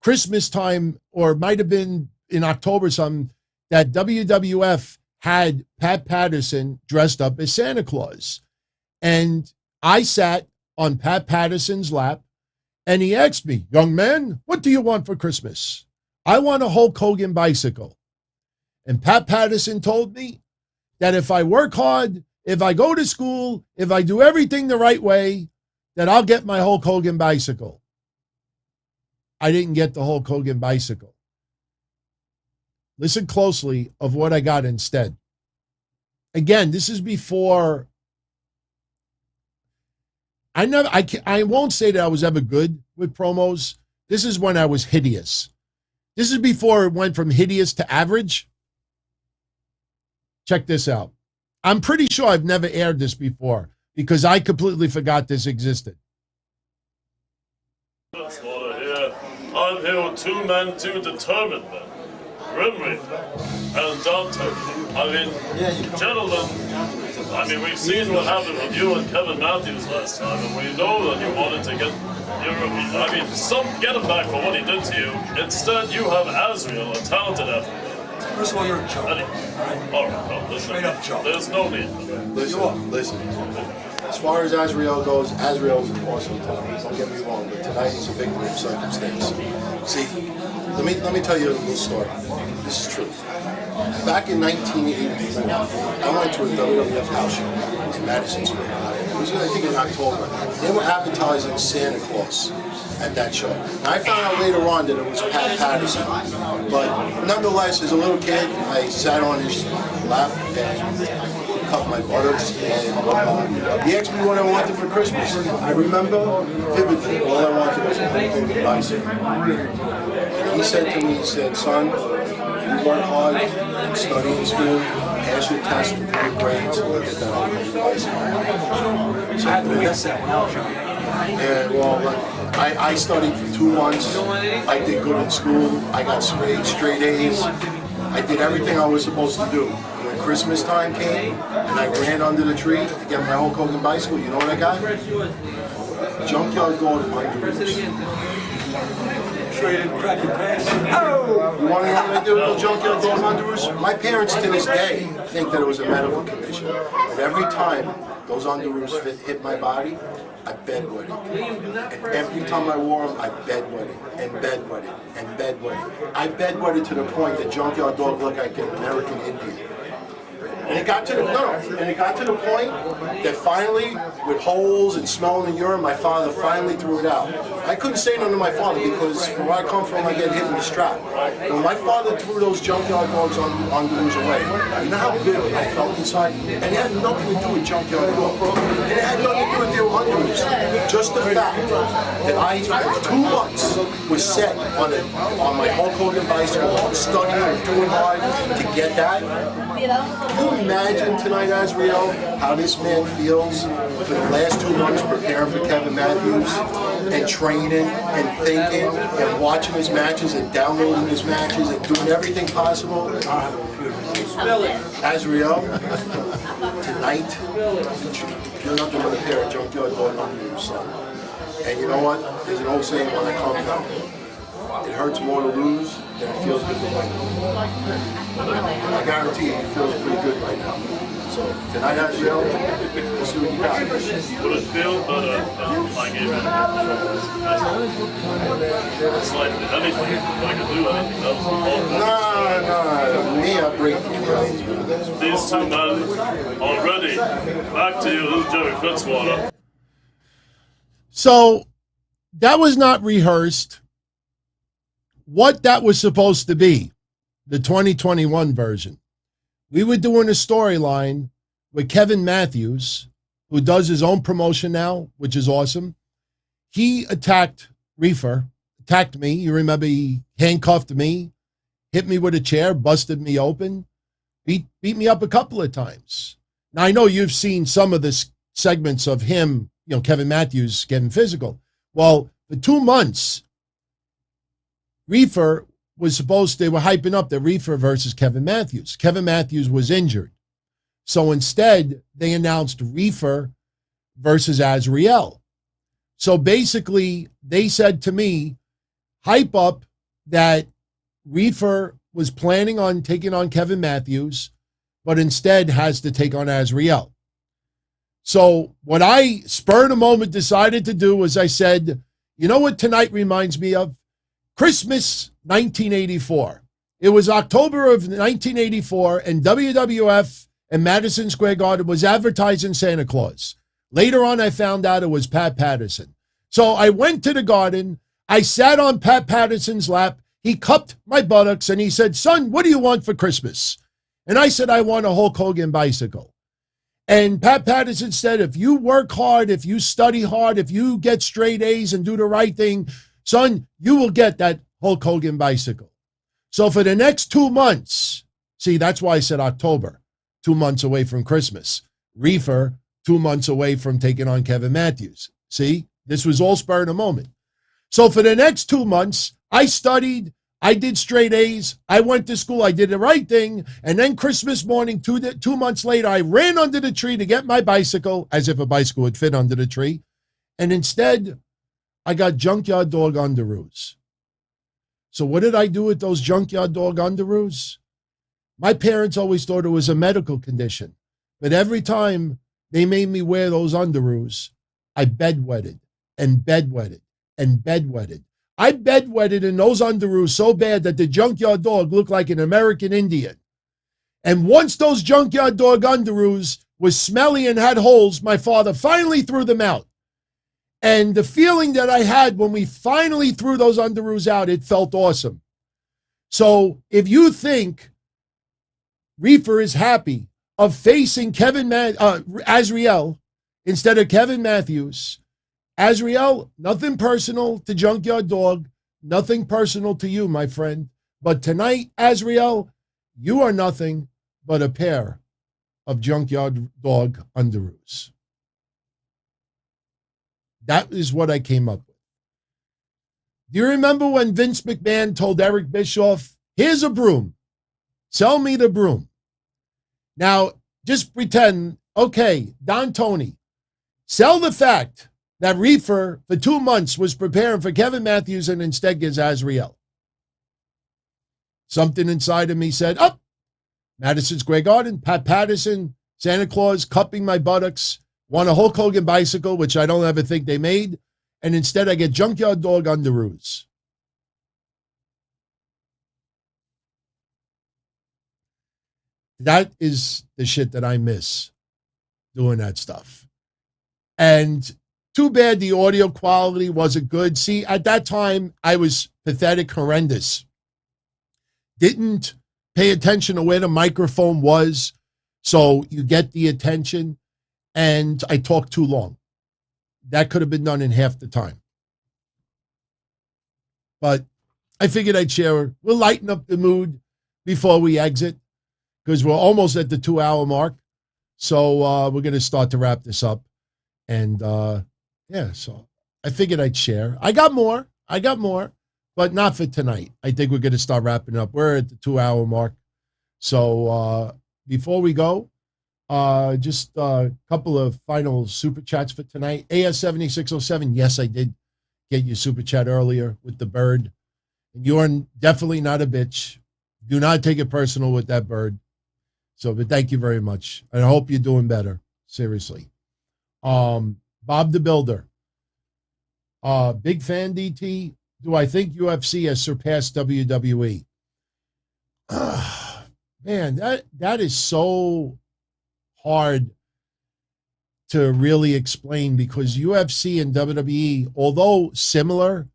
Christmas time, or it might have been in October something, that WWF had Pat Patterson dressed up as Santa Claus. And I sat on Pat Patterson's lap, and he asked me, young man, what do you want for Christmas? I want a Hulk Hogan bicycle. And Pat Patterson told me that if I work hard, if I go to school, if I do everything the right way, that I'll get my Hulk Hogan bicycle. I didn't get the Hulk Hogan bicycle. Listen closely of what I got instead. Again, this is before. I won't say that I was ever good with promos. This is when I was hideous. This is before it went from hideous to average. Check this out. I'm pretty sure I've never aired this before because I completely forgot this existed. I'm here with two men, two determined men. Grimreaper and Don Tony. Gentlemen, we've seen what happened with you and Kevin Matthews last time, and we know that you wanted to get get him back for what he did to you. Instead, you have Azrael, a talented athlete. First of all, you're a joke. All right, no, listen. Straight up joke. There's no need. Listen. As far as Azrael goes, Azrael's an awesome talent. Don't get me wrong, but tonight is a victim of circumstance. See, let me tell you a little story. This is true. Back in 1984, I went to a WWF house show in Madison Square Garden. It was, I think, in October. They were advertising Santa Claus at that show. And I found out later on that it was Pat Patterson. But nonetheless, as a little kid, I sat on his lap and cut my buttocks. And he asked me what I wanted for Christmas. I remember vividly all I wanted was a Hulk Hogan bicycle. He said to me, son, you work hard, study in school, pass your test with good grades, and look at that Hulk Hogan bicycle. So that's that one. Yeah, well, I studied for 2 months. I did good in school. I got straight A's. I did everything I was supposed to do. When Christmas time came, and I ran under the tree to get my Hulk Hogan bicycle, you know what I got? Junkyard Dog underoos. Sure you didn't crap your pants. Oh! You want to know what I do with those junkyard dog underoos? My parents to this day think that it was a medical condition. And every time those underoos hit my body, I bedwetted. And every time I wore them, I bedwetted and bedwetted and bedwetted. I bedwetted to the point that junkyard dog looked like an American Indian. And it got to the point that finally, with holes and smelling the urine, my father finally threw it out. I couldn't say nothing to my father because from where I come from, I get hit in the strap. When my father threw those junkyard dogs on the news away, you know how good I felt inside? And it had nothing to do with junkyard dogs. And it had nothing to do with their underoos. Just the fact that I, for 2 months, was set on my Hulk Hogan bicycle, studying and doing hard to get that. Can you imagine tonight, Azriel, how this man feels for the last 2 months preparing for Kevin Matthews and training and thinking and watching his matches and downloading his matches and doing everything possible? Azriel, tonight, you're not going to pair a junkyard dog under you, son. And you know what? There's an old saying when I come down. It hurts more to lose than it feels good to win. I guarantee you, it feels pretty good right now. So tonight, Azriel, we'll see what you got. Would it feel better if I gave it? It's like anything, I can do anything else. No, me, I break the These two men already. Back to you, this is Jerry Fitzwater. So that was not rehearsed. What that was supposed to be, the 2021 version. We were doing a storyline with Kevin Matthews, who does his own promotion now, which is awesome. He attacked Reefer, attacked me. You remember he handcuffed me, hit me with a chair, busted me open, beat me up a couple of times. Now, I know you've seen some of the segments of him, Kevin Matthews getting physical. Well, for 2 months, Reefer they were hyping up the Reefer versus Kevin Matthews. Kevin Matthews was injured. So instead, they announced Reefer versus Azriel. So basically, they said to me, hype up that Reefer was planning on taking on Kevin Matthews, but instead has to take on Azriel. So what I, spur of the moment, decided to do was I said, you know what tonight reminds me of? Christmas 1984. It was October of 1984, and WWF and Madison Square Garden was advertising Santa Claus. Later on, I found out it was Pat Patterson. So I went to the garden. I sat on Pat Patterson's lap. He cupped my buttocks, and he said, son, what do you want for Christmas? And I said, I want a Hulk Hogan bicycle. And Pat Patterson said, if you work hard, if you study hard, if you get straight A's and do the right thing, son, you will get that Hulk Hogan bicycle. So for the next 2 months, see, that's why I said October, 2 months away from Christmas. Reefer, 2 months away from taking on Kevin Matthews. See, this was all spur of the moment. So for the next 2 months, I studied, I did straight A's, I went to school, I did the right thing, and then Christmas morning, 2 months later, I ran under the tree to get my bicycle, as if a bicycle would fit under the tree, and instead, I got junkyard dog underoos. So what did I do with those junkyard dog underoos? My parents always thought it was a medical condition, but every time they made me wear those underoos, I bedwetted and bedwetted and bedwetted. I bedwetted in those underoos so bad that the junkyard dog looked like an American Indian. And once those junkyard dog underoos was smelly and had holes, my father finally threw them out. And the feeling that I had when we finally threw those underoos out, it felt awesome. So if you think Reefer is happy of facing Azriel instead of Kevin Matthews, Azriel, nothing personal to Junkyard Dog, nothing personal to you, my friend. But tonight, Azriel, you are nothing but a pair of Junkyard Dog underoos. That is what I came up with. Do you remember when Vince McMahon told Eric Bischoff, here's a broom, sell me the broom? Now, just pretend, okay, Don Tony, sell the fact that Reefer for 2 months was preparing for Kevin Matthews and instead gets Azrael. Something inside of me said, oh, Madison Square Garden, Pat Patterson, Santa Claus, cupping my buttocks, want a Hulk Hogan bicycle, which I don't ever think they made, and instead I get Junkyard Dog underoos. That is the shit that I miss, doing that stuff. And too bad the audio quality wasn't good. See, at that time, I was pathetic, horrendous. Didn't pay attention to where the microphone was, so you get the attention, and I talked too long. That could have been done in half the time. But I figured I'd share. We'll lighten up the mood before we exit, because we're almost at the 2-hour mark. So we're going to start to wrap this up. And yeah, so I figured I'd share. I got more, but not for tonight. I think we're going to start wrapping up. We're at the 2-hour mark. So before we go, just a couple of final super chats for tonight. AS7607, yes, I did get your super chat earlier with the bird. And you're definitely not a bitch. Do not take it personal with that bird. So, but thank you very much. I hope you're doing better. Seriously. Bob the Builder. Big fan, DT. Do I think UFC has surpassed WWE? Man, that is so hard to really explain, because UFC and WWE, although similar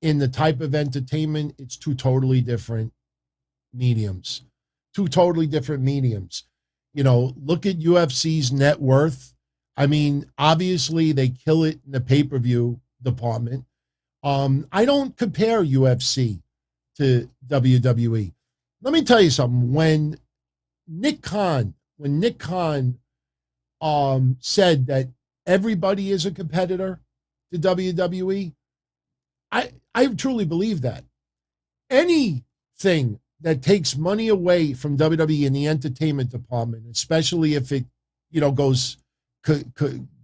in the type of entertainment, it's two totally different mediums. Two totally different mediums. You know, look at UFC's net worth. I mean, obviously they kill it in the pay-per-view department. I don't compare UFC to WWE. Let me tell you something. When Nick Khan said that everybody is a competitor to WWE, I truly believe that. Anything that takes money away from WWE in the entertainment department, especially if it, goes,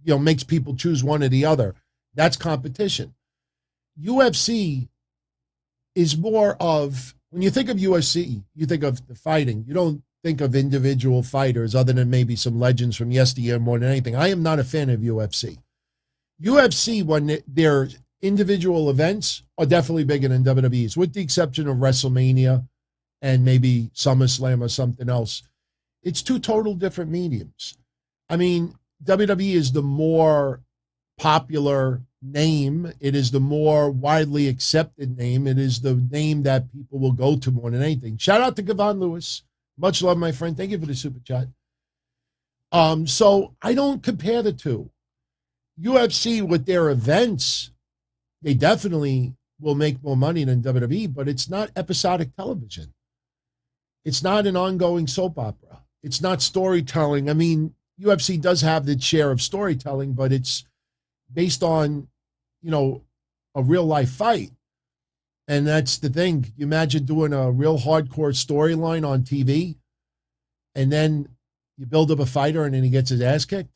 makes people choose one or the other, that's competition. UFC is more of, when you think of UFC, you think of the fighting. You don't think of individual fighters other than maybe some legends from yesteryear more than anything. I am not a fan of UFC. UFC, when their individual events are definitely bigger than WWE's, with the exception of WrestleMania and maybe SummerSlam or something else. It's two total different mediums. I mean, WWE is the more popular name. It is the more widely accepted name. It is the name that people will go to more than anything. Shout out to Gavon Lewis. Much love, my friend. Thank you for the super chat. So I don't compare the two. UFC with their events, they definitely will make more money than WWE, but it's not episodic television. It's not an ongoing soap opera. It's not storytelling. I mean, UFC does have its share of storytelling, but it's based on, a real life fight. And that's the thing. You imagine doing a real hardcore storyline on TV, and then you build up a fighter and then he gets his ass kicked.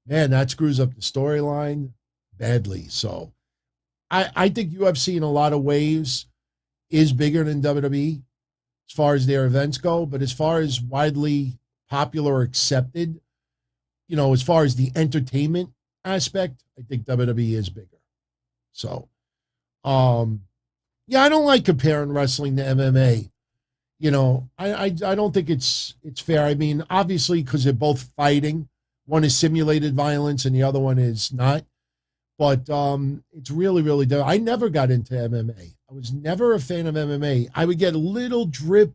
Man, that screws up the storyline badly. So I think UFC in a lot of ways is bigger than WWE as far as their events go. But as far as widely popular or accepted, as far as the entertainment aspect, I think WWE is bigger. So, yeah, I don't like comparing wrestling to MMA. I don't think it's fair. I mean, obviously, because they're both fighting. One is simulated violence and the other one is not. But it's really, really different. I never got into MMA. I was never a fan of MMA. I would get a little drip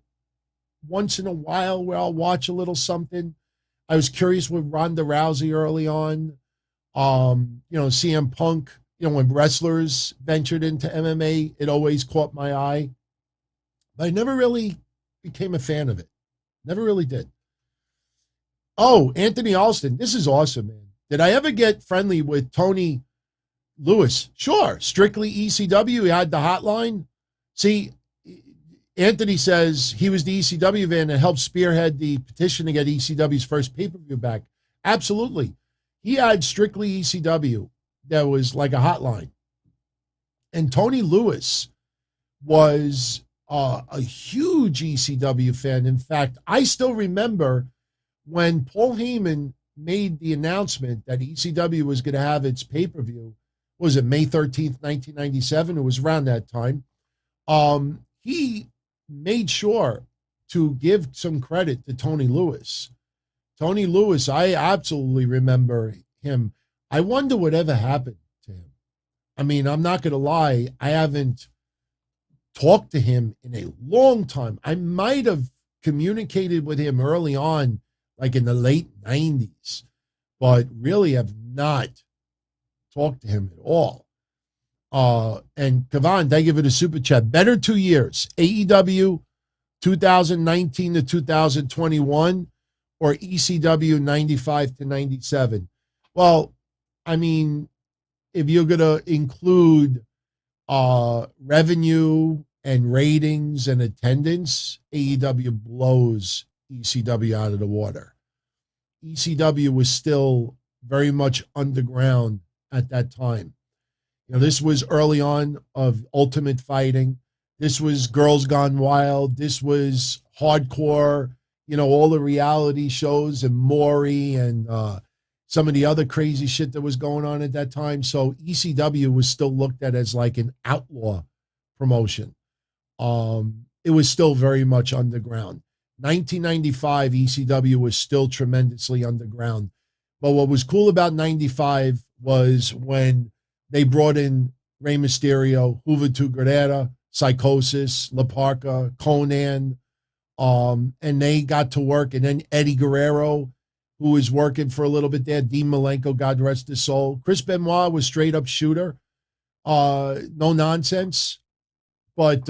once in a while where I'll watch a little something. I was curious with Ronda Rousey early on. CM Punk, when wrestlers ventured into MMA, it always caught my eye. But I never really became a fan of it. Never really did. Oh, Anthony Alston. This is awesome, man. Did I ever get friendly with Tony Lewis? Sure. Strictly ECW. He had the hotline. See, Anthony says he was the ECW van that helped spearhead the petition to get ECW's first pay-per-view back. Absolutely. He had Strictly ECW there was like a hotline. And Tony Lewis was a huge ECW fan. In fact, I still remember when Paul Heyman made the announcement that ECW was going to have its pay-per-view. Was it May 13th, 1997? It was around that time. He made sure to give some credit to Tony Lewis. Tony Lewis, I absolutely remember him. I wonder whatever happened to him. I mean, I'm not going to lie. I haven't talked to him in a long time. I might have communicated with him early on, like in the late 90s, but really have not talked to him at all. And Kavan, thank you for the super chat. Better 2 years, AEW 2019 to 2021 or ECW 95 to 97. Well, I mean, if you're going to include revenue and ratings and attendance, AEW blows ECW out of the water. ECW was still very much underground at that time. You know, this was early on of Ultimate Fighting. This was Girls Gone Wild. This was hardcore, you know, all the reality shows and Maury and some of the other crazy shit that was going on at that time. So ECW was still looked at as like an outlaw promotion. It was still very much underground. 1995, ECW was still tremendously underground. But what was cool about 95 was when they brought in Rey Mysterio, Juventud Guerrera, Psychosis, La Parka, Conan, and they got to work. And then Eddie Guerrero, who was working for a little bit there, Dean Malenko, God rest his soul. Chris Benoit was straight up shooter, no nonsense. But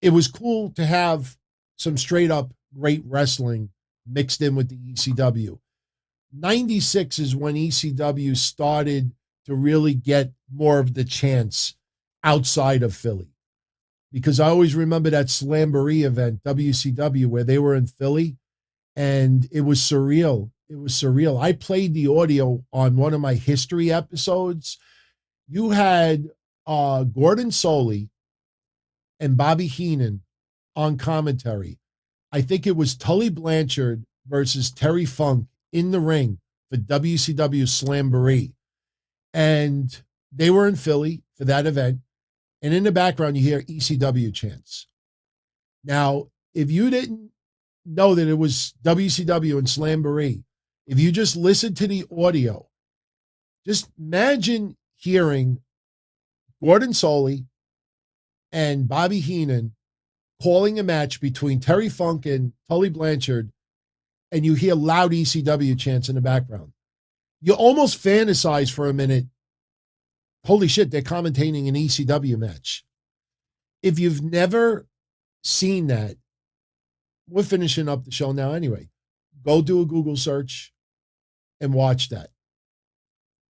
it was cool to have some straight up great wrestling mixed in with the ECW. 96 is when ECW started to really get more of the chance outside of Philly. Because I always remember that Slamboree event, WCW, where they were in Philly, and it was surreal. It was surreal. I played the audio on one of my history episodes. You had Gordon Soley and Bobby Heenan on commentary. I think it was Tully Blanchard versus Terry Funk in the ring for WCW Slamboree. And they were in Philly for that event. And in the background, you hear ECW chants. Now, if you didn't know that it was WCW and Slamboree, if you just listened to the audio, just imagine hearing Gordon Soley and Bobby Heenan calling a match between Terry Funk and Tully Blanchard, and you hear loud ECW chants in the background. You almost fantasize for a minute, holy shit, they're commentating an ECW match. If you've never seen that, we're finishing up the show now anyway. Go do a Google search and watch that.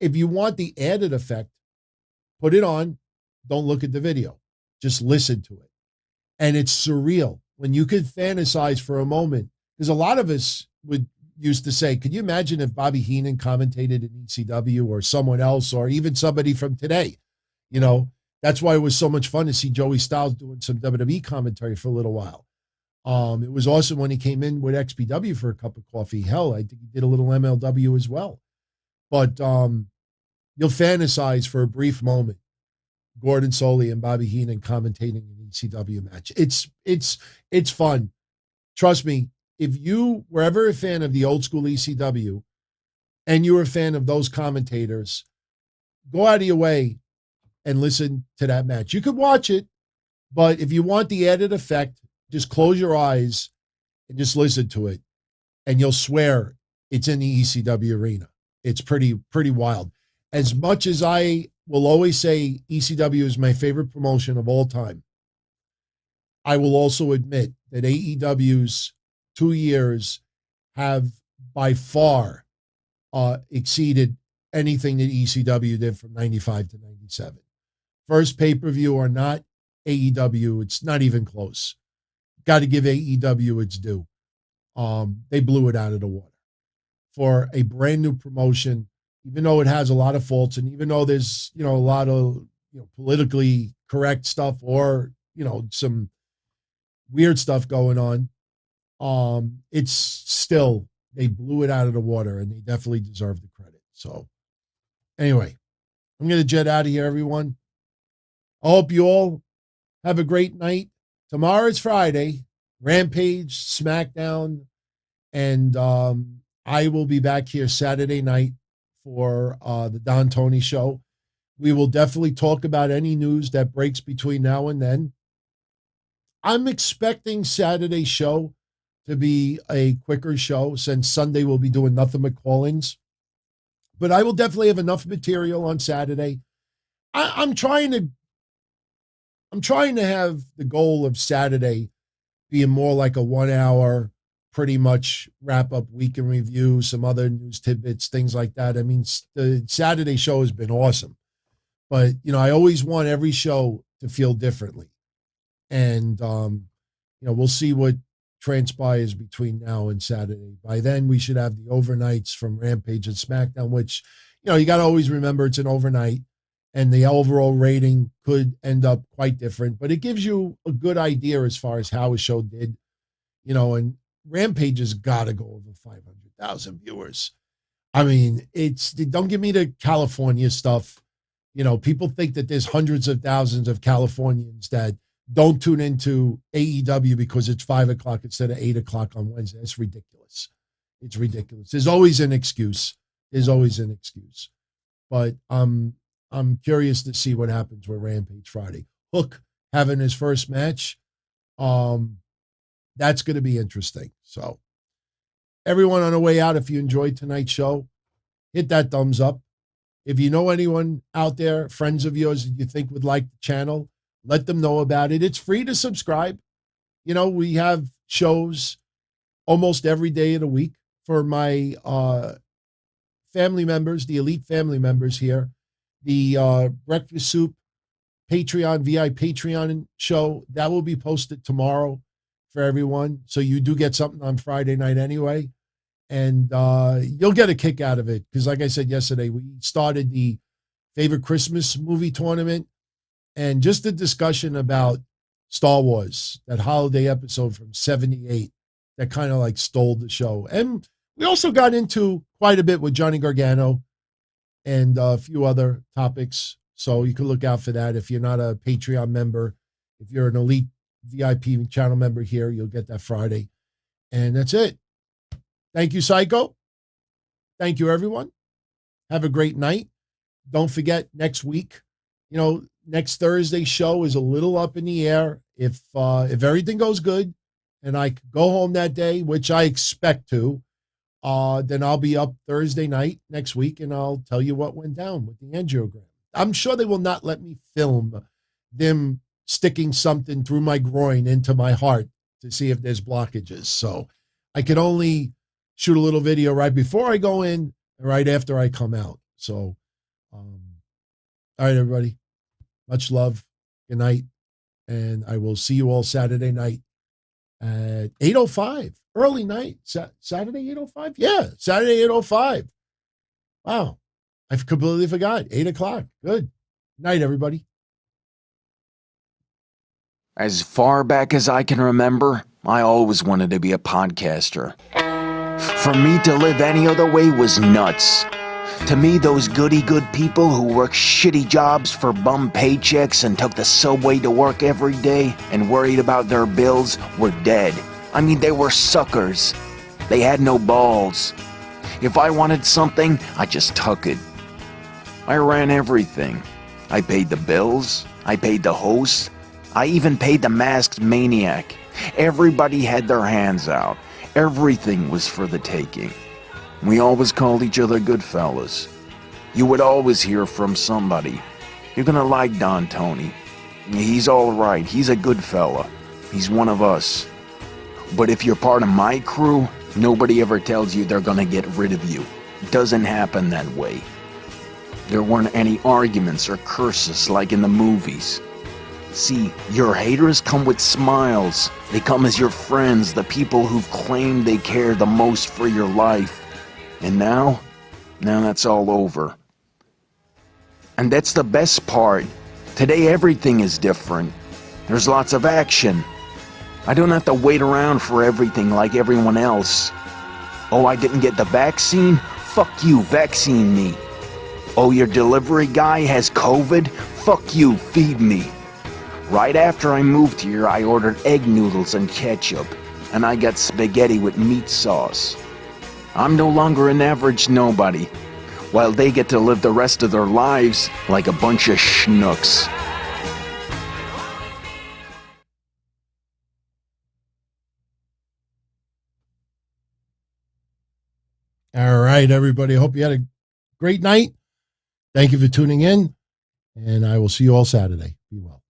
If you want the added effect, put it on. Don't look at the video. Just listen to it. And it's surreal when you could fantasize for a moment. Because a lot of us used to say, could you imagine if Bobby Heenan commentated in ECW or someone else or even somebody from today? You know, that's why it was so much fun to see Joey Styles doing some WWE commentary for a little while. It was awesome when he came in with XPW for a cup of coffee. Hell, I think he did a little MLW as well. But you'll fantasize for a brief moment. Gordon Soley and Bobby Heenan commentating an ECW match. It's fun. Trust me, if you were ever a fan of the old school ECW and you're a fan of those commentators, go out of your way and listen to that match. You could watch it, but if you want the added effect, just close your eyes and just listen to it, and you'll swear it's in the ECW arena. It's pretty wild. As much as I will always say ECW is my favorite promotion of all time, I will also admit that AEW's 2 years have by far exceeded anything that ECW did from 95 to 97. First pay-per-view or not, AEW, it's not even close. Got to give AEW its due. They blew it out of the water. For a brand new promotion even though it has a lot of faults, and even though there's, a lot of, politically correct stuff or, some weird stuff going on, it's still, they blew it out of the water, and they definitely deserve the credit. So anyway, I'm going to jet out of here, everyone. I hope you all have a great night. Tomorrow is Friday, Rampage, Smackdown, and I will be back here Saturday night for the Don Tony show. We will definitely talk about any news that breaks between now and then. I'm expecting Saturday's show to be a quicker show since Sunday we'll be doing nothing but call-ins. But I will definitely have enough material on Saturday. I'm trying to have the goal of Saturday being more like a 1 hour, pretty much wrap up week in review, some other news tidbits, things like that. I mean, the Saturday show has been awesome, but I always want every show to feel differently. And, we'll see what transpires between now and Saturday. By then we should have the overnights from Rampage and Smackdown, which, you got to always remember it's an overnight, and the overall rating could end up quite different, but it gives you a good idea as far as how a show did, and Rampage has got to go over 500,000 viewers. I mean, don't give me the California stuff. People think that there's hundreds of thousands of Californians that don't tune into AEW because it's 5 o'clock instead of 8 o'clock on Wednesday. It's ridiculous. It's ridiculous. There's always an excuse. But I'm curious to see what happens with Rampage Friday. Hook having his first match. That's going to be interesting. So everyone on the way out, if you enjoyed tonight's show, hit that thumbs up. If you know anyone out there, friends of yours that you think would like the channel, let them know about it. It's free to subscribe. We have shows almost every day of the week for my family members, the elite family members here. The Breakfast Soup Patreon, VIP Patreon show, that will be posted tomorrow for everyone. So you do get something on Friday night anyway. And you'll get a kick out of it. Because like I said yesterday, we started the favorite Christmas movie tournament. And just a discussion about Star Wars, that holiday episode from 78 that kind of like stole the show. And we also got into quite a bit with Johnny Gargano and a few other topics. So you can look out for that. If you're not a Patreon member, if you're an elite VIP channel member here, you'll get that Friday. And that's it. Thank you, Psycho. Thank you, everyone. Have a great night. Don't forget, next week, next Thursday's show is a little up in the air. If everything goes good and I go home that day, which I expect to, then I'll be up Thursday night next week and I'll tell you what went down with the angiogram. I'm sure they will not let me film them sticking something through my groin into my heart to see if there's blockages. So I can only shoot a little video right before I go in and right after I come out. So, all right, everybody. Much love. Good night. And I will see you all Saturday night at 8:05. Early night. Saturday, 8:05? Yeah, Saturday, 8:05. Wow. I completely forgot. 8 o'clock. Good. Night, everybody. As far back as I can remember, I always wanted to be a podcaster. For me to live any other way was nuts. To me, those goody-good people who worked shitty jobs for bum paychecks and took the subway to work every day and worried about their bills were dead. I mean, they were suckers. They had no balls. If I wanted something, I just took it. I ran everything. I paid the bills. I paid the host. I even paid the masked maniac. Everybody had their hands out. Everything was for the taking. We always called each other good fellas. You would always hear from somebody. You're gonna like Don Tony. He's all right. He's a good fella. He's one of us. But if you're part of my crew, nobody ever tells you they're gonna get rid of you. It doesn't happen that way. There weren't any arguments or curses like in the movies. See, your haters come with smiles. They come as your friends, the people who've claimed they care the most for your life. And now, Now that's all over. And that's the best part. Today everything is different. There's lots of action. I don't have to wait around for everything like everyone else. Oh, I didn't get the vaccine? Fuck you, vaccine me. Oh, your delivery guy has COVID? Fuck you, feed me. Right after I moved here, I ordered egg noodles and ketchup, and I got spaghetti with meat sauce. I'm no longer an average nobody, while they get to live the rest of their lives like a bunch of schnooks. All right, everybody. Hope you had a great night. Thank you for tuning in, and I will see you all Saturday. Be well.